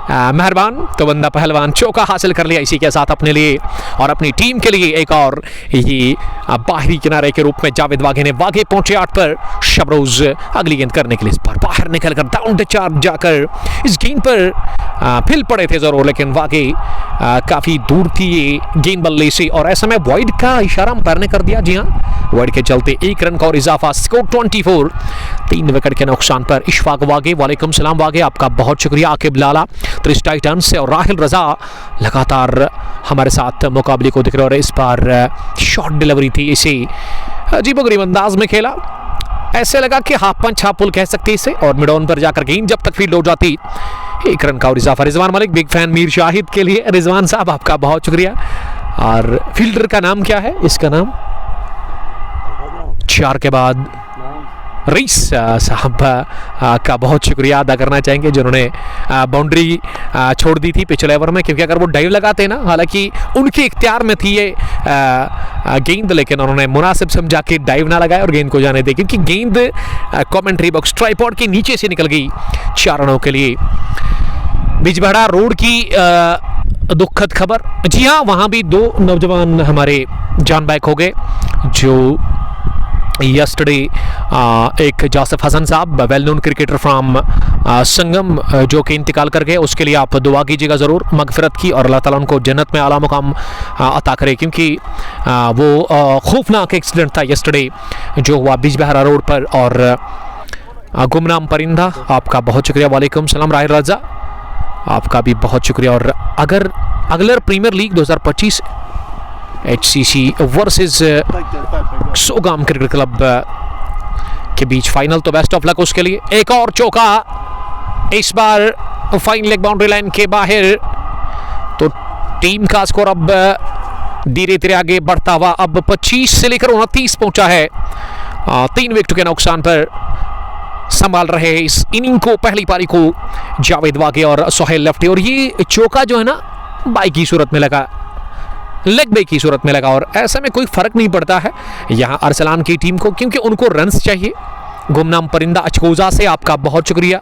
मेहरबान। तो बंदा पहलवान चौका हासिल कर लिया इसी के साथ अपने लिए और अपनी टीम के लिए एक और ये बाहरी किनारे के रूप में जावेद वागे ने वागे पहुंचे 8 पर। शबरोज अगली गेंद करने के लिए इस बार बाहर निकलकर डाउन द चार्ज जाकर इस गेंद पर फिल पड़े थे जरूर, लेकिन वागे काफी दूर थी ये गेंद बल्ले से और ऐसे में वाइड का इशारा अंपायर ने कर दिया। जी हाँ, वाइड के चलते 1 रन का और इजाफा, स्कोर 24। 3 विकेट के नुकसान पर इशफाक वागे, वालेकुम सलाम वागे, आपका बहुत शुक्रिया। आकिब लाला 30 टाइटन से और राहिल रजा लगातार हमारे साथ मुकाबले को दिख रहे और इस बार शॉर्ट डिलीवरी थी, इसे अजीबोगरीब अंदाज में खेला, ऐसे लगा कि हाफ पंच हाफ पुल कह सकते इसे और मिड ऑन पर जाकर गेंद जब तक फील्ड हो जाती 1 रन का और इजाफा। रिजवान मलिक बिग फैन मीर शाहिद के लिए, रिजवान साहब आपका बहुत शुक्रिया। और फील्डर का नाम क्या है? इसका नाम 4 के बाद रईस साहब का बहुत शुक्रिया अदा करना चाहेंगे जिन्होंने बाउंड्री छोड़ दी थी पिछले ओवर में, क्योंकि अगर वो डाइव लगाते ना, हालांकि उनके इख्तियार में थी ये गेंद, लेकिन उन्होंने मुनासिब समझा कि डाइव ना लगाए और गेंद को जाने दे, क्योंकि गेंद कमेंट्री बॉक्स ट्राइपॉड के नीचे से निकल गई 4 रनों के लिए। बिजबड़ा रोड की दुखद खबर, जी हाँ, वहाँ भी 2 नौजवान हमारे जान बैक हो गए जो यस्टरडे एक जोसेफ हसन साहब वेल नोन क्रिकेटर फ्रॉम संगम जो कि इंतकाल कर गए, उसके लिए आप दुआ कीजिएगा ज़रूर मगफिरत की और अल्लाह ताला उनको जन्नत में आला मुकाम अता करे, क्योंकि वो खौफनाक एक्सीडेंट था यस्टरडे जो हुआ बिजबहरा रोड पर। और गुमनाम परिंदा आपका बहुत शुक्रिया, वालेकुम सलाम। राहिल रजा आपका भी बहुत शुक्रिया। और अगर अगलर premier league 2025 HCC versus Sogam cricket club के बीच फाइनल, तो बेस्ट ऑफ लक उसके लिए। एक और चौका इस बार फाइन लेग बाउंड्री लाइन के बाहर, तो टीम का स्कोर अब धीरे धीरे आगे बढ़ता हुआ अब 25 से लेकर 29 पहुंचा है। 3 विकेट के नुकसान पर संभाल रहे हैं इस इनिंग को, पहली पारी को जावेद वागे और सोहेल लेफ्टी। और ये चौका जो है ना बाई की सूरत में लगा, लेग बाई की सूरत में लगा, और ऐसे में कोई फर्क नहीं पड़ता है यहाँ अरसलान की टीम को, क्योंकि उनको रन्स चाहिए। गुमनाम परिंदा अचगोजा से आपका बहुत शुक्रिया,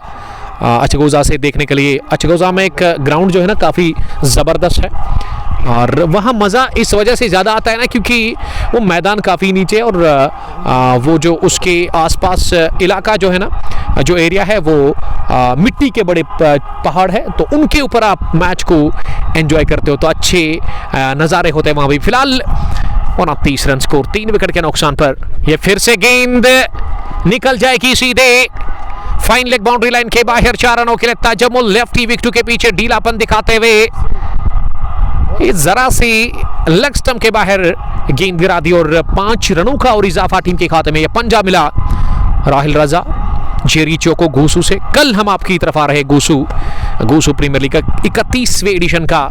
अचगोजा से देखने के लिए। अचगोजा में एक ग्राउंड जो है ना काफ़ी ज़बरदस्त है और वहाँ मज़ा इस वजह से ज़्यादा आता है ना क्योंकि वो मैदान काफ़ी नीचे और वो जो उसके आसपास इलाका जो है ना, जो एरिया है वो मिट्टी के बड़े पहाड़ है, तो उनके ऊपर आप मैच को एंजॉय करते हो तो अच्छे नज़ारे होते हैं वहाँ भी। फिलहाल 29 रन स्कोर, 3 विकेट के नुकसान पर। ये फिर से गेंद निकल जाएगी सीधे फाइन लेग बाउंड्री लाइन के बाहर। 4 रनों के लिए ताजमुल लेफ्टी विकेट के पीछे ढीलापन दिखाते हुए जरा सी लेग स्टंप के बाहर गेंद गिरा दी और 5 रनों का और इजाफा टीम के खाते में। यह पंजा मिला राहिल रजा जेरीचो को गूसू से। कल हम आपकी तरफ आ रहे गूसू प्रीमियर लीग का 31वें एडिशन का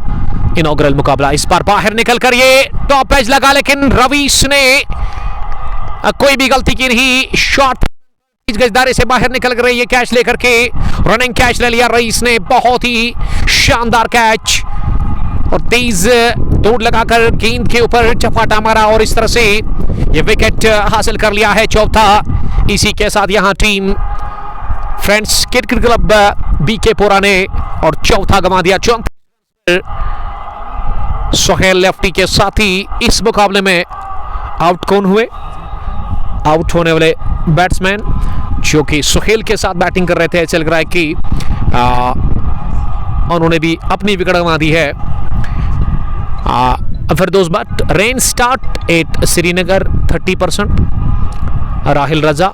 इनॉग्रल मुकाबला। इस बार बाहर निकलकर ये टॉप एज लगा, लेकिन रवीश ने कोई भी गलती की नहीं। शॉट गजदारे से बाहर निकल कर ये कैच लेकर के रनिंग कैच ले लिया रईस ने, बहुत ही शानदार कैच और तेज दौड़ लगाकर गेंद के ऊपर चपाटा मारा और इस तरह से ये विकेट हासिल कर लिया है, चौथा। इसी के साथ यहां टीम फ्रेंड्स क्रिकेट क्लब बीकेपुरा ने और चौथा गंवा दिया। सोहेल लेफ्टी के साथ ही इस मुकाबले में आउट कौन हुए? आउट होने वाले बैट्समैन जो कि सोहेल के साथ बैटिंग कर रहे थे, ऐसा लग रहा है कि उन्होंने भी अपनी विकेट गंवा दी है। Firdous Bhat, rain start at Srinagar 30%। Rahil Raza,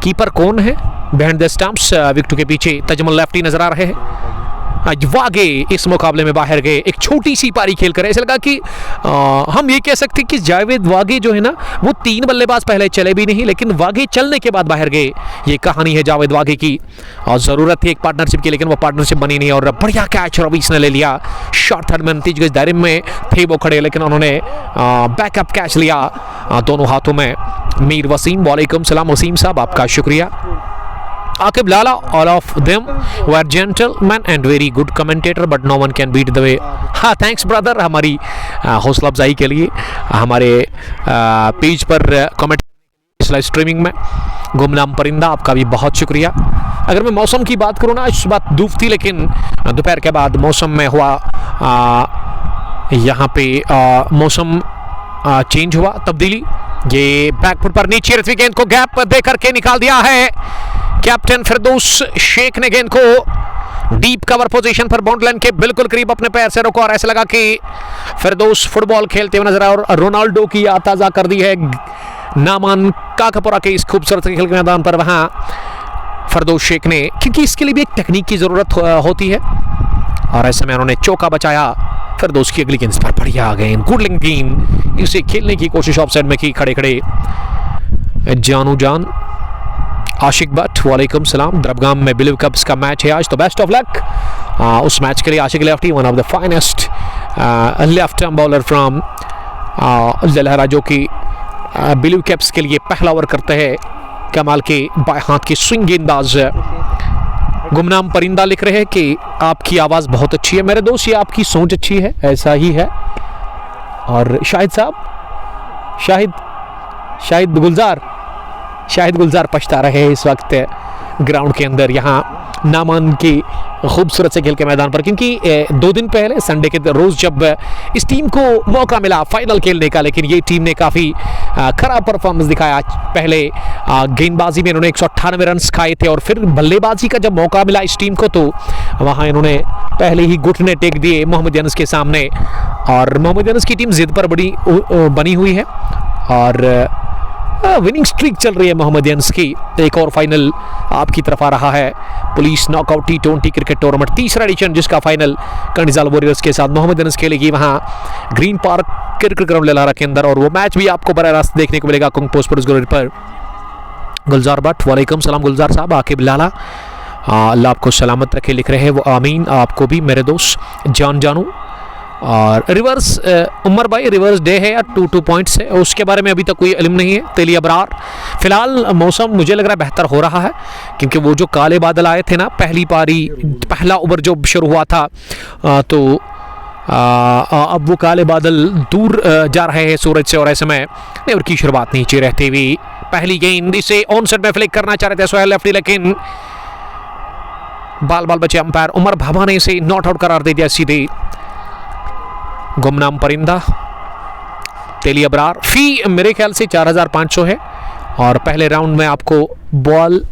keeper कौन है? बिहाइंड द स्टंप्स विकेट के पीछे तजमुल लेफ्टी नजर आ रहे हैं। आज वागे इस मुकाबले में बाहर गए, एक छोटी सी पारी खेल कर ऐसा लगा कि हम ये कह सकते कि जावेद वागे जो है ना वो 3 बल्लेबाज पहले चले भी नहीं, लेकिन वागे चलने के बाद बाहर गए। ये कहानी है जावेद वागे की और ज़रूरत थी एक पार्टनरशिप की, लेकिन वो पार्टनरशिप बनी नहीं और बढ़िया कैच रवीश ने ले लिया। शॉर्ट थर्ड में 29 गज दायरे में थे वो खड़े, लेकिन उन्होंने बैकअप कैच लिया दोनों हाथों में। मीर वसीम, वालेकुम सलाम वसीम साहब, आपका शुक्रिया। Akib Lala, all of them were gentlemen and very good commentator, but no one can beat the way. हाँ, thanks brother, हमारी हौसला अफजाई के लिए हमारे पेज पर कमेंट इस लाइव स्ट्रीमिंग में। गुमनाम परिंदा, आपका भी बहुत शुक्रिया। अगर मैं मौसम की बात करूँ ना, इस बात धूप थी, लेकिन दोपहर के बाद मौसम में हुआ यहाँ पे मौसम चेंज हुआ, तब्दीली। ये बैकफुट पर नीचे रथवी गेंद को गैप दे करके निकाल दिया है कैप्टन फिरदौस शेख ने। गेंद को डीप कवर पोजीशन पर बाउंड्री लाइन के बिल्कुल करीब अपने पैर से रोका और ऐसा लगा कि फिरदौस फुटबॉल खेलते हुए नजर आए और रोनाल्डो की याद ताज़ा कर दी है नामान काकापुरा के इस खूबसूरत खेल के मैदान पर। वहाँ फिरदौस शेख ने, क्योंकि इसके लिए भी एक टेक्निक की ज़रूरत होती है, और ऐसे में उन्होंने चौका बचाया। फिरदौस की अगली गेंद पर बढ़िया गेंद, गुडलिंग गेंद, इसे खेलने की कोशिश ऑफ साइड में की खड़े खड़े जानू जान आशिक भट्ट, वालेकुम सलाम। दरबगाम में बिलीव कप्स का मैच है आज, तो बेस्ट ऑफ लक उस मैच के लिए। Ashiq lefty, one of the finest left arm bowler from Lahara, जो कि बिलीव कप्स के लिए पहला ओवर करते हैं। कमाल के बाएं हाथ के स्विंग गेंदबाज। गुमनाम परिंदा लिख रहे हैं कि आपकी आवाज़ बहुत अच्छी है मेरे दोस्त, ये आपकी सोच अच्छी है, ऐसा ही है। और शाहिद साहब, शाहिद गुलजार पछता रहे हैं इस वक्त ग्राउंड के अंदर, यहाँ नामान की खूबसूरत से खेल के मैदान पर, क्योंकि 2 दिन पहले संडे के रोज़ जब इस टीम को मौका मिला फाइनल खेलने का, लेकिन ये टीम ने काफ़ी खराब परफॉर्मेंस दिखाया। पहले गेंदबाजी में इन्होंने 198 रन खाए थे, और फिर बल्लेबाजी का जब मौका मिला इस टीम को, तो वहाँ इन्होंने पहले ही घुटने टेक दिए मोहम्मद यूनुस के सामने। और मोहम्मद यूनुस की टीम जिद पर बनी हुई है, और विनिंग स्ट्रीक चल रही है मोहम्मद यूनुस की। एक और फाइनल आपकी तरफ आ रहा है, police knockout T20 cricket tournament, तीसरा एडिशन, जिसका फाइनल कर्निजाल वॉरियर्स के साथ मोहम्मद यूनुस खेलेगी वहाँ ग्रीन पार्क क्रिकेट ग्राउंड लहरा के अंदर। और वो मैच भी आपको बराह रास्त देखने को मिलेगा कुंग पोस्ट पर। गुलजार भट्ट, वालेकुम सलाम गुलजार साहब, आकिब लाला, अल्लाह आपको सलामत रखे लिख रहे हैं वो, आमीन। आपको भी मेरे दोस्त जानू। और रिवर्स उमर भाई, रिवर्स डे है या 2 पॉइंट्स है, उसके बारे में अभी तक कोई इल्म नहीं है। तेली अबरार, फिलहाल मौसम मुझे लग रहा है बेहतर हो रहा है, क्योंकि वो जो काले बादल आए थे ना पहली पारी, पहला ओवर जो शुरू हुआ था, तो अब वो काले बादल दूर जा रहे हैं सूरज से, और ऐसे में ओवर की शुरुआत नीचे रहते हुए पहली गेंद इसे ऑन साइड में फ्लिक करना चाह रहे थे सोहेल लेफ्टी, लेकिन बाल बचे अंपायर उमर भाभा ने इसे नॉट आउट करार दे दिया सीधे। गुमनाम परिंदा, तेली अबरार, फी मेरे ख्याल से 4500 है, और पहले राउंड में आपको बॉल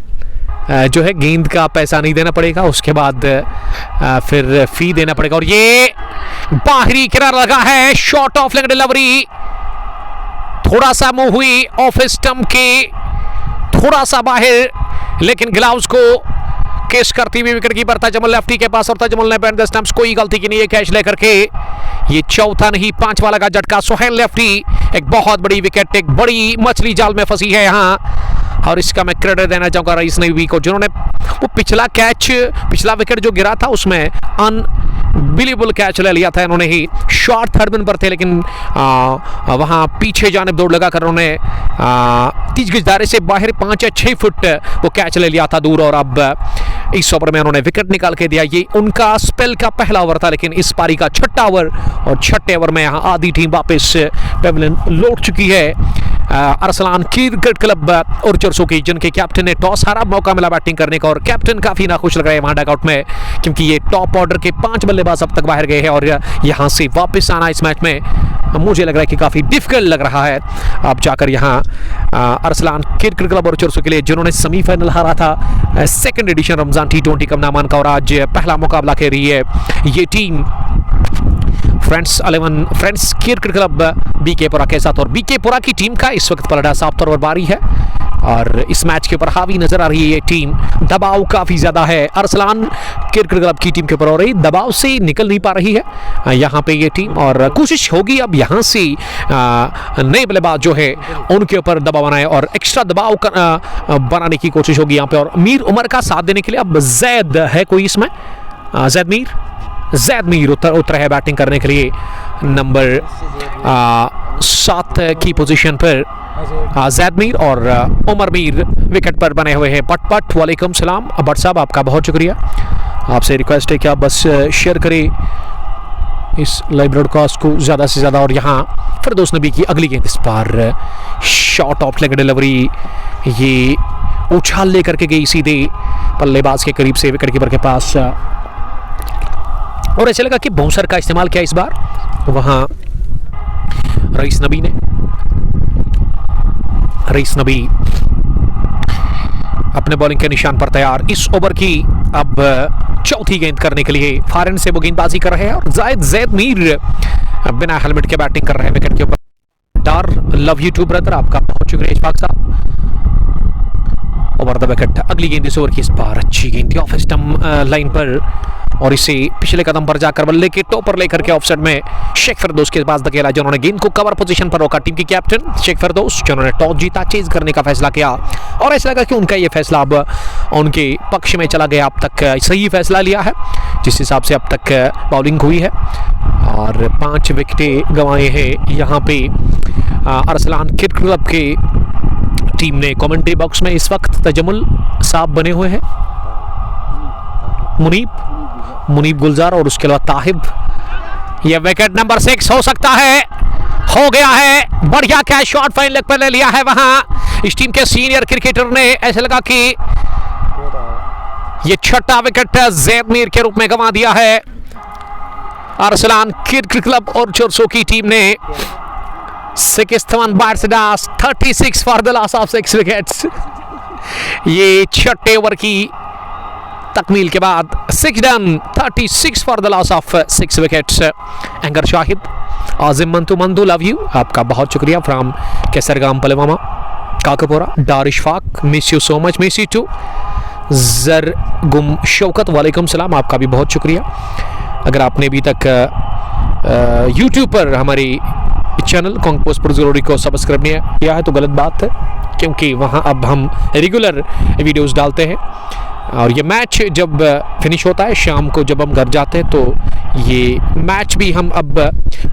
जो है गेंद का पैसा नहीं देना पड़ेगा, उसके बाद फिर फी देना पड़ेगा। और ये बाहरी किनारा लगा है, शॉर्ट ऑफ लेग डिलीवरी, थोड़ा सा मुंह हुई ऑफ स्टंप के थोड़ा सा बाहर, लेकिन ग्लव्स को केस करती हुई विकेट कीपर तजमुल लेफ्टी के पास, और तजमुल ने बैंड द स्टंप्स, कोई गलती की नहीं है कैच लेकर के। ये चौथा नहीं 5वां लगा झटका, सोहेल लेफ्टी, एक बहुत बड़ी विकेट, एक बड़ी मछली जाल में फंसी है यहाँ, और इसका मैं क्रेडिट देना चाहूंगा रईस नबी को, जिन्होंने वो पिछला विकेट जो गिरा था उसमें अनबिलीवेबल कैच ले लिया था इन्होंने ही। शॉर्ट थर्ड मैन पर थे, लेकिन वहाँ पीछे जानिब दौड़ लगा कर उन्होंने 30 गज दायरे से बाहर 5 या 6 फुट वो कैच ले लिया था दूर, और अब इस ओवर में उन्होंने विकेट निकाल के दिया। ये उनका स्पेल का पहला ओवर था, लेकिन इस पारी का 6ठा ओवर, और 6ठे ओवर में यहाँ आधी टीम वापस पेविलियन लौट चुकी है। अरसलान क्रिकेट क्लब और चरसों की, जिनके कैप्टन ने टॉस हारा, मौका मिला बैटिंग करने का, और कैप्टन काफी नाखुश लग रहे हैं वहां डगआउट में, क्योंकि ये टॉप ऑर्डर के 5 बल्लेबाज अब तक बाहर गए हैं, और यहां से वापस आना इस मैच में मुझे लग रहा है कि काफी डिफिकल्ट लग रहा है। अब जाकर यहाँ अरसलान क्रिकेट क्लब और चरसों के लिए, जिन्होंने सेमीफाइनल हारा था second addition Ramzan T20 cup Naaman का, और आज पहला मुकाबला खेल रही है ये टीम फ्रेंड्स क्रिकेट क्लब बीकेपुरा के साथ। और बीकेपुरा की टीम का इस वक्त पलड़ा साफ तौर पर बारी है, और इस मैच के ऊपर हावी नजर आ रही है ये टीम, दबाव काफी ज्यादा है अरसलान क्रिकेट क्लब की टीम के ऊपर, और दबाव से निकल नहीं पा रही है यहाँ पे ये टीम, और कोशिश होगी अब यहाँ से नए बल्लेबाज जो है उनके ऊपर दबाव बनाए, और एक्स्ट्रा दबाव बनाने की कोशिश होगी यहाँ पे। और मीर उमर का साथ देने के लिए अब जैद है कोई इसमें, जैद मीर उतर है बैटिंग करने के लिए नंबर 7 की पोजीशन पर। जैद मीर और उमर मीर विकेट पर बने हुए हैं। पट वालेकुम सलाम भट्ट साहब, आपका बहुत शुक्रिया। आपसे रिक्वेस्ट है कि आप बस शेयर करें इस लाइव ब्रॉडकास्ट को ज़्यादा से ज़्यादा। और यहाँ फिरदौस नबी की अगली गेंद, इस बार शॉट ऑफ लेग डिलीवरी, ये उछाल लेकर के गई सीधे बल्लेबाज के करीब से विकेट कीपर के पास, और ऐसे लगा कि बाउंसर का इस्तेमाल किया इस बार वहाँ रईस नबी अपने बॉलिंग के निशान पर तैयार। इस ओवर की अब चौथी गेंद करने के लिए फारन से वो गेंदबाजी कर रहे हैं और ज़ैद मीर बिना हेलमेट के बैटिंग कर रहे हैं विकेट के ऊपर। डार लव यू टू ब्रदर, आपका बहुत शुक्रिया इशफाक साहब। ओवर द विकेट, अगली गेंद इस ओवर की, इस बार अच्छी गेंद थी ऑफ स्टंप लाइन पर, और इसे पिछले कदम पर जाकर बल्ले के टॉप पर लेकर के ऑफसाइड में शेख फिरदौस के पास धकेला, जिन्होंने गेंद को कवर पोजीशन पर रोका। टीम की कैप्टन शेख फिरदौस, जिन्होंने टॉस जीता, चेज करने का फैसला किया, और ऐसा लगा कि उनका ये फैसला अब उनके पक्ष में चला गया। अब तक सही फैसला लिया है जिस हिसाब से अब तक बॉलिंग हुई है, और 5 विकेटें गंवाए हैं यहाँ पे अरसलान क्रिकेट क्लब के टीम ने। कमेंट्री बॉक्स में इस वक्त तजमुल साहब बने हुए हैं, मुनीब गुलजार और उसके अलावा ताहिब। यह विकेट नंबर 6 हो सकता है, हो गया है, बढ़िया कैच शॉट फाइन लेग पर ले लिया है वहां इस टीम के सीनियर क्रिकेटर ने। ऐसे लगा कि यह छठा विकेट ज़ैद मीर के रूप में गंवा दिया है अरसलान क्रिकेट क्लब और चोरसो की टीम ने। 61 बार्सिडास 36 for the loss of 6 wickets. ये छठे ओवर की तकमील के बाद 6 done, 36 for the loss of 6 wickets. Anchor Shahid, Azim Mantoo love you, आपका बहुत शुक्रिया from Kesargam Pulwama Kakpora. Dar Ishfaq, miss you so much, miss you too. Zargam Shaukat, वालेकुम सलाम, आपका भी बहुत शुक्रिया। अगर आपने अभी तक यूट्यूब पर हमारी चैनल कॉन्ग पोस्ट ग्लोरी को सब्सक्राइब नहीं किया है तो गलत बात है, क्योंकि वहाँ अब हम रेगुलर वीडियोस डालते हैं। और ये मैच जब फिनिश होता है शाम को, जब हम घर जाते हैं, तो ये मैच भी हम अब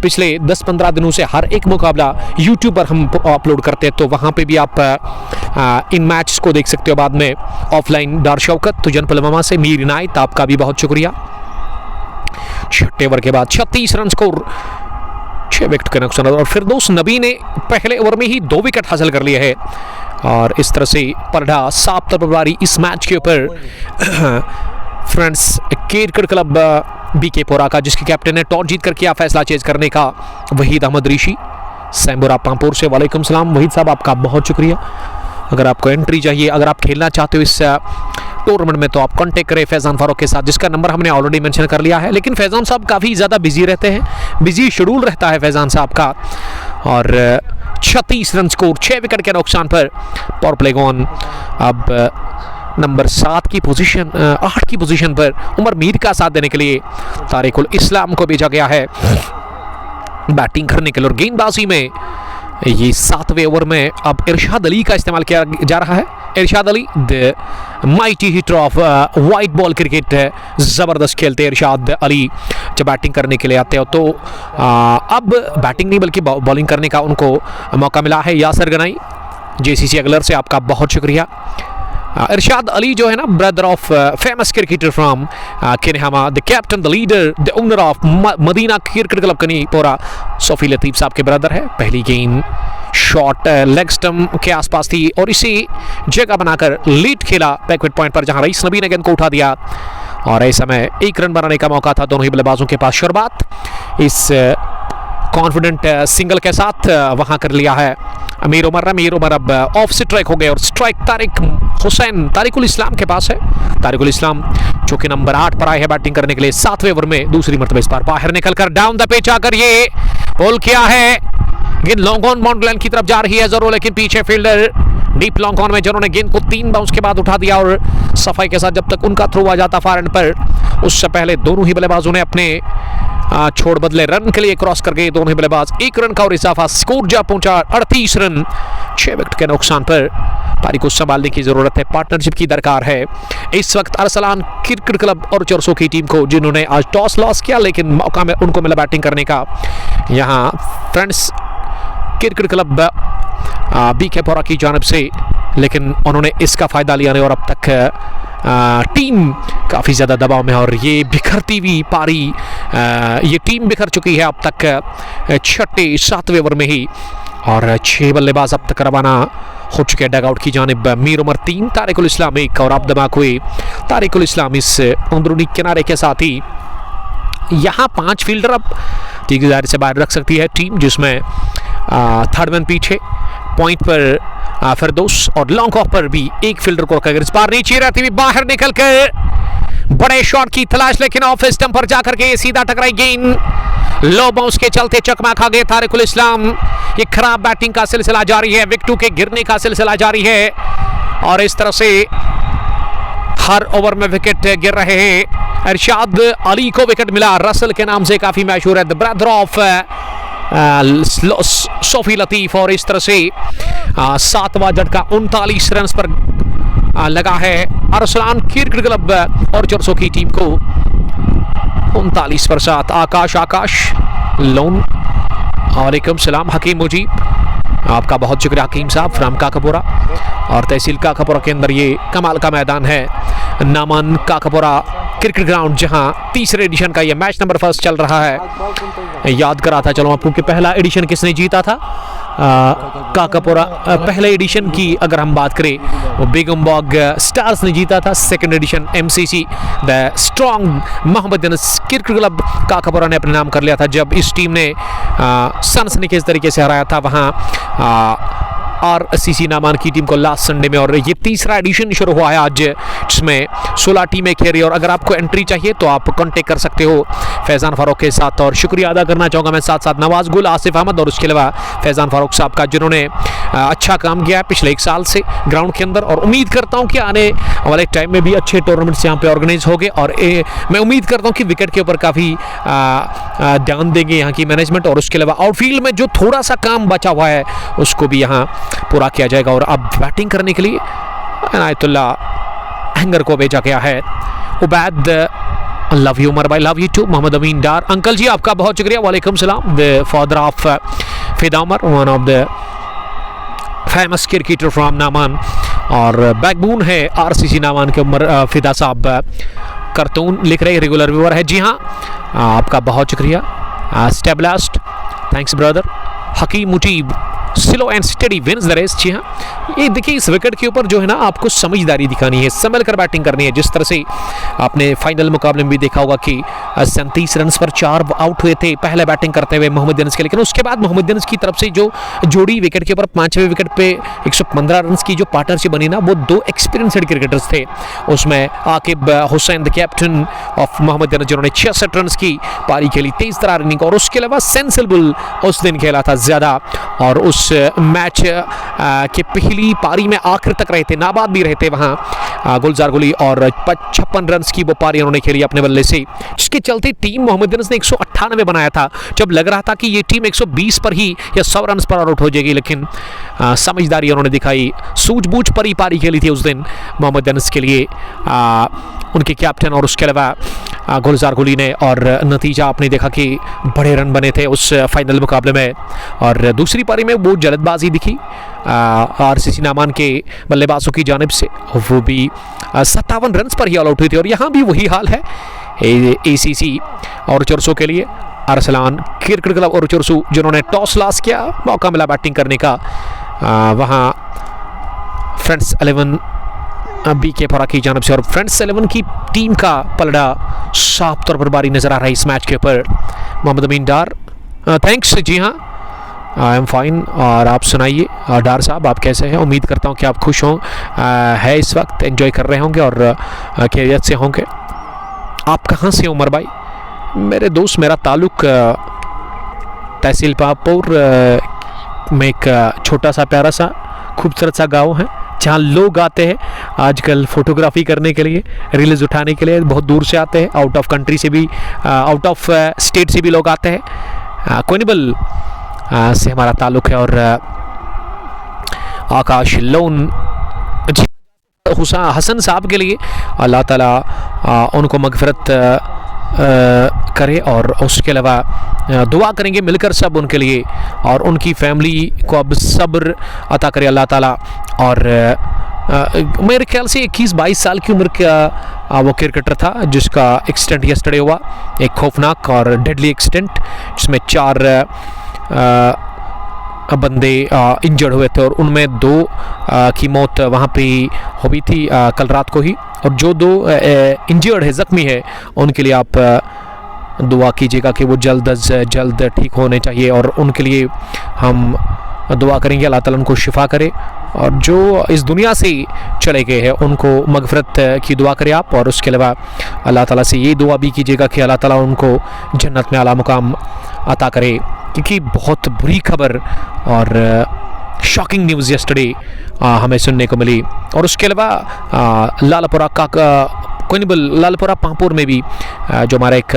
पिछले 10-15 दिनों से हर एक मुकाबला यूट्यूब पर हम अपलोड करते हैं, तो वहाँ पे भी आप इन मैच को देख सकते हो बाद में ऑफलाइन। डार शौकत तुजन पलवामा से, मीर इनायत, आपका भी बहुत शुक्रिया। छठे ओवर के बाद 36 रन स्कोर, 6 विकेट के नुकसान, और फिरदौस नबी ने पहले ओवर में ही 2 विकेट हासिल कर लिए हैं, और इस तरह से परडा साफ तरफदारी इस मैच के ऊपर फ्रेंड्स क्रिकेट क्लब बीके पोरा का, जिसके कैप्टन ने टॉस जीत कर किया फैसला चेज करने का। वहीद अहमद ऋषि सैम्बोरा पामपुर से, वालेकुम सलाम वहीद साहब, आपका बहुत शुक्रिया। अगर आपको एंट्री चाहिए, अगर आप खेलना चाहते हो इस टूर्नामेंट में, तो आप कांटेक्ट करें फैज़ान फारूक के साथ, जिसका नंबर हमने ऑलरेडी मेंशन कर लिया है। लेकिन फैज़ान साहब काफ़ी ज़्यादा बिजी रहते हैं, बिजी शेड्यूल रहता है फैज़ान साहब का, और 36 रन स्कोर, 6 विकेट के नुकसान पर पावर प्ले ऑन। अब नंबर 8 की पोजीशन पर उमर मीर का साथ देने के लिए तारिकुल इस्लाम को भेजा गया है बैटिंग करने के लिए। और गेंदबाजी में ये 7वें ओवर में अब इरशाद अली का इस्तेमाल किया जा रहा है। Irshad Ali the mighty hitter of white ball cricket, ज़बरदस्त खेलते हैं इरशाद अली जब बैटिंग करने के लिए आते हो। तो अब बैटिंग नहीं बल्कि बॉलिंग करने का उनको मौका मिला है। यासर गनाई जेसीसी अगलर से, आपका बहुत शुक्रिया। इरशाद अली जो है ना, brother of famous cricketer from Kenhama, the captain, the leader, the owner of Madina cricket club Kanipora, Sofi Latif sahab के ब्रदर है। पहली गेंद शॉट लेग स्टंप के आसपास थी, और इसी जगह बनाकर लीड खेला बैकवर्ड पॉइंट पर, जहां रईस नबी ने गेंद को उठा दिया, और इस समय 1 रन बनाने का मौका था दोनों ही बल्लेबाजों के पास। शुरुआत इस कॉन्फिडेंट सिंगल के साथ वहां कर लिया है अमीर उमर अब ऑफ से स्ट्राइक हो गए, और स्ट्राइक तारिकुल इस्लाम के पास है। तारिकुल इस्लाम जो कि नंबर 8 पर आए हैं बैटिंग करने के लिए 7वें ओवर में, दूसरी मरतबा इस बार बाहर निकलकर डाउन द पिच आकर ये बॉल किया है। गेंद लॉन्ग ऑन बाउंड्री लाइन की तरफ जा रही है जरूर, लेकिन पीछे फील्डर डीप लॉन्ग ऑन में, जिन्होंने गेंद को 3 बाउंस के बाद उठा दिया, और सफाई के साथ जब तक उनका थ्रो आ जाता फार एंड पर, उससे पहले दोनों ही बल्लेबाजों ने अपने छोड़ बदले रन के लिए क्रॉस कर गए दोनों ही बल्लेबाज। 1 रन का और इजाफा, स्कोर जा पहुंचा 38 रन, 6 विकेट के नुकसान पर। पारी को संभालने की जरूरत है, पार्टनरशिप की दरकार है इस वक्त अरसलान क्रिकेट क्लब और चोरसो की टीम को, जिन्होंने आज टॉस लॉस किया, लेकिन मौका में उनको मिला बैटिंग करने का। यहाँ फ्रेंड्स क्रिकेट क्लब बीके पोरा की जानिब से, लेकिन उन्होंने इसका फ़ायदा लिया नहीं, और अब तक टीम काफ़ी ज़्यादा दबाव में, और ये बिखरती हुई पारी ये टीम बिखर चुकी है अब तक छठे 7वें ओवर में ही, और 6 बल्लेबाज अब तक रवाना हो चुके हैं डगआउट की जानिब। मीर उमर 3, तारिकुल इस्लाम 1 और अब्द माकुई। तारिकुल इस्लाम इस अंदरूनी किनारे के साथ ही यहाँ 5 फील्डर अब तीन दायरे से बाहर रख सकती है टीम, जिसमें थर्ड मैन पीछे पॉइंट पर फिरदौस और लॉन्ग ऑफ पर भी एक फील्डर को रखा गया। इस बार नीचे रहती हुई बाहर निकल कर बड़े शॉट की तलाश, लेकिन ऑफ स्टंप पर जाकर के सीधा टकराई गेंद, लो बाउंस के चलते चकमा खा गए तारिकुल इस्लाम। ये खराब बैटिंग का सिलसिला जारी है, विकेटों के गिरने का सिलसिला जारी है, और इस तरह से हर ओवर में विकेट गिर रहे हैं। इरशाद अली को विकेट मिला, रसल के नाम से काफी मशहूर है, the brother of Sophie Latif, और इस तरह से 7वां झटका 39 रन पर लगा है अरसलान क्रिकेट क्लब और चोरसो की टीम को 39 पर 7। आकाश लोन, वालेकुम सलाम हकीम मुजीब, आपका बहुत शुक्रिया हकीम साहब फ्राम काकापुरा, और तहसील काकापुरा के अंदर ये कमाल का मैदान है नामान काकापुरा क्रिकेट ग्राउंड, जहां तीसरे एडिशन का ये मैच नंबर 1 चल रहा है। याद करा था चलो आपको कि पहला एडिशन किसने जीता था, काकापुरा। पहले एडिशन की अगर हम बात करें वो बेगमबाग स्टार्स ने जीता था। Second edition MCC the strong Mohammad Anas cricket club Kakapura ने अपने नाम कर लिया था, जब इस टीम ने सनसनीखेज तरीके से हराया था वहाँ RCC नामान की टीम को लास्ट संडे में। और ये तीसरा एडिशन शुरू हुआ है आज, जिसमें 16 टीमें खेल रही है, और अगर आपको एंट्री चाहिए तो आप कांटेक्ट कर सकते हो फैज़ान फारूक के साथ। और शुक्रिया अदा करना चाहूँगा मैं साथ साथ नवाज गुल, आसिफ अहमद और उसके अलावा फैज़ान फारूक साहब का, जिन्होंने अच्छा काम किया है पिछले 1 साल से ग्राउंड के अंदर, और उम्मीद करता हूँ कि आने वाले टाइम में भी अच्छे टूर्नामेंट्स यहाँ पे ऑर्गेनाइज हो गए। और मैं उम्मीद करता हूँ कि विकेट के ऊपर काफ़ी ध्यान देंगे यहाँ की मैनेजमेंट, और उसके अलावा आउटफील्ड में जो थोड़ा सा काम बचा हुआ है उसको भी यहाँ पूरा किया जाएगा। और अब बैटिंग करने के लिए इनायतुल्ला हैंगर को भेजा गया है। उबैद लव यू उमर भाई, love you too. Mohammad Amin Dar, uncle ji आपका बहुत शुक्रिया, वालेकुम सलाम। The father of Fida Umar, one of the famous cricketer from Naman, और बैकबोन है RCC नामान के उमर फिदा साहब कार्टून लिख रहे रेगुलर व्यूअर है। जी हाँ, आपका बहुत शुक्रिया। स्टेबलास्ट, thanks brother. Hakeem Mujeeb, slow and steady wins the race. जी हाँ, ये देखिए इस विकेट के ऊपर जो है ना आपको समझदारी दिखानी है, संभल कर बैटिंग करनी है। जिस तरह से आपने फाइनल मुकाबले में भी देखा होगा कि 37 रन पर 4 आउट हुए थे पहले बैटिंग करते हुए मोहम्मद अनस के, लेकिन उसके बाद मोहम्मद अनस की तरफ से जो जोड़ी विकेट के ऊपर 5वें विकेट पे 115 रन की जो पार्टनरशिप बनी ना, वो 2 एक्सपीरियंस्ड क्रिकेटर्स थे। उसमें Aqib Hussain the captain of Mohammad Anas, जिन्होंने 66 रन की पारी खेली, 23 तरह रनिंग, और उसके अलावा सेंसिबल उस दिन खेला था ज़्यादा, और उस मैच के पहली पारी में आखिर तक रहे थे, नाबाद भी रहे थे वहाँ गुलजार गुली, और 56 रन की वो पारी उन्होंने खेली अपने बल्ले से, जिसके चलते टीम मोहम्मद अनस ने 198 बनाया था, जब लग रहा था कि ये टीम 120 पर ही या 100 रन पर आउट हो जाएगी, लेकिन समझदारी उन्होंने दिखाई, सूझबूझ पर ही पारी खेली थी उस दिन मोहम्मद अनस के लिए उनके कैप्टन और उसके अलावा गुलजार गुली ने, और नतीजा आपने देखा कि बड़े रन बने थे उस फाइनल मुकाबले में। और दूसरी पारी में वो जल्दबाजी दिखी RCC नामान के बल्लेबाजों की जानिब से, वो भी 57 रन पर ही ऑल आउट हुई थी। और यहाँ भी वही हाल है ACC और चोरसो के लिए। अरसलान क्रिकेट क्लब और चोरसो जिन्होंने टॉस लॉस किया, मौका मिला बैटिंग करने का, वहाँ फ्रेंड्स 11 BK परा की जानिब से, और फ्रेंड्स 11 की टीम का पलड़ा साफ तौर पर बारी नजर आ रहा है इस मैच के ऊपर। मोहम्मद अमीन डार, थैंक्स। जी हाँ, आई एम फाइन, और आप सुनाइए डार साहब आप कैसे हैं? उम्मीद करता हूँ कि आप खुश हों, है इस वक्त एंजॉय कर रहे होंगे और खैरियत से होंगे। आप कहाँ से उमर भाई? मेरे दोस्त, मेरा ताल्लुक़ तहसील पापुर में एक छोटा सा प्यारा सा खूबसूरत सा गाँव है, जहाँ लोग आते हैं आजकल फ़ोटोग्राफ़ी करने के लिए, रील्स उठाने के लिए, बहुत दूर से आते हैं, आउट ऑफ कंट्री से भी, आउट ऑफ स्टेट से भी लोग आते हैं। कोनिबल से हमारा ताल्लुक़ है। और आकाश लोन हसन साहब के लिए अल्लाह ताला उनको मग़फ़िरत करे, और उसके अलावा दुआ करेंगे मिलकर सब उनके लिए, और उनकी फैमिली को अब सब्र अता करे अल्लाह ताला, और मेरे ख्याल से 21-22 साल की उम्र का वो क्रिकेटर था जिसका एक्सीडेंट यस्टरडे हुआ, एक खौफनाक और डेडली एक्सीडेंट जिसमें 4 बंदे इंजर्ड हुए थे और उनमें 2 की मौत वहाँ पे हुई थी कल रात को ही। और जो 2 इंजर्ड है, ज़ख्मी है, उनके लिए आप दुआ कीजिएगा कि वो जल्द अज जल्द ठीक होने चाहिए और उनके लिए हम दुआ करेंगे, अल्लाह ताला उनको शिफा करे। और जो इस दुनिया से चले गए हैं उनको मगफरत की दुआ करें आप। और उसके अलावा अल्लाह ताला से ये दुआ भी कीजिएगा कि अल्लाह ताला उनको जन्नत में आला मुकाम अता करे, क्योंकि बहुत बुरी खबर और शॉकिंग न्यूज़ यस्टरडे हमें सुनने को मिली। और उसके अलावा लालपुरा कोनिबल लालपुरा पांपुर में भी जो हमारा एक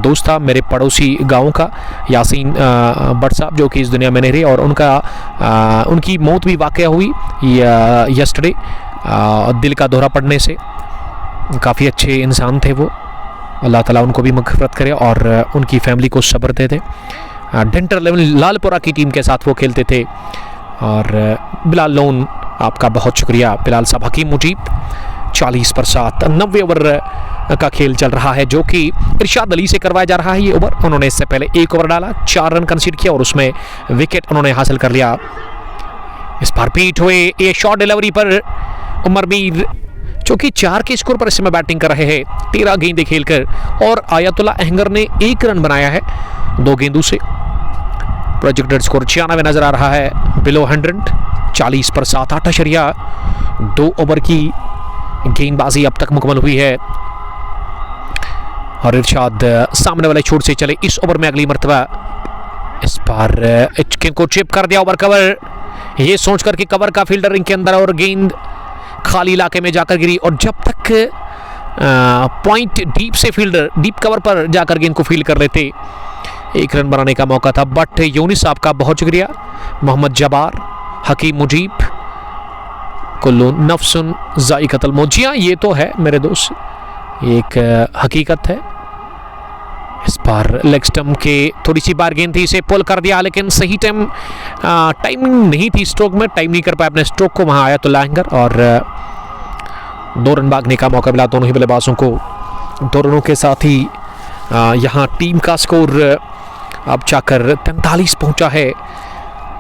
दोस्त था, मेरे पड़ोसी गांव का, यासीन भट्ट साहब, जो कि इस दुनिया में नहीं रहे, और उनकी मौत भी वाक़या हुई यस्टरडे दिल का दौरा पड़ने से। काफ़ी अच्छे इंसान थे वो, अल्लाह ताला उनको भी मग़फ़िरत करे और उनकी फैमिली को सब्र दे दे। डेंटर लेवल लालपुरा की टीम के साथ वो खेलते थे। और बिलाल लोन, आपका बहुत शुक्रिया बिलाल साहब। हकीम मुजीब 40 पर 7, 90 ओवर का खेल चल रहा है जो कि इरशाद अली से करवाया जा रहा है ये ओवर। उन्होंने इससे पहले 1 ओवर डाला, 4 रन कंसीड किया और उसमें विकेट उन्होंने हासिल कर लिया। इस बार पीट हुए ये शॉर्ट डिलीवरी पर उमर मीर, जो कि 4 के स्कोर पर इस समय बैटिंग कर रहे हैं 13 गेंदें खेलकर, और आयतुल्ला अहंगर ने 1 रन बनाया है 2 गेंदों से। प्रोजेक्टेड स्कोर 96 नजर आ रहा है, बिलो 100। 40 पर 7, 8.2 ओवर की गेंदबाजी अब तक मुकम्मल हुई है। और इरशाद सामने वाले छोर से चले इस ओवर में अगली मरतबा। इस बार को चिप कर दिया ओवर कवर, ये सोचकर कि कवर का फील्डर रिंग के अंदर, और गेंद खाली इलाके में जाकर गिरी। और जब तक पॉइंट डीप से फील्डर डीप कवर पर जाकर गेंद को फील्ड कर लेते, 1 रन बनाने का मौका था। बट यूनिस साहब का बहुत शुक्रिया, मोहम्मद जबार, हकीम मुजीब, कुल्लू नफ्सुन ज़ाइक़तुल मौत। जी हाँ, ये तो है मेरे दोस्त, ये एक हकीकत है। इस बार लेग स्टंप के थोड़ी सी बार गेंद थी, इसे पुल कर दिया, लेकिन सही टाइमिंग नहीं थी, स्ट्रोक में टाइम नहीं कर पाया अपने स्ट्रोक को वहाँ आयतुल्ला अहंगर, और 2 रन भागने का मौका मिला दोनों ही बल्लेबाजों को। 2 रनों के साथ ही यहाँ टीम का स्कोर अब जाकर 43 पहुंचा है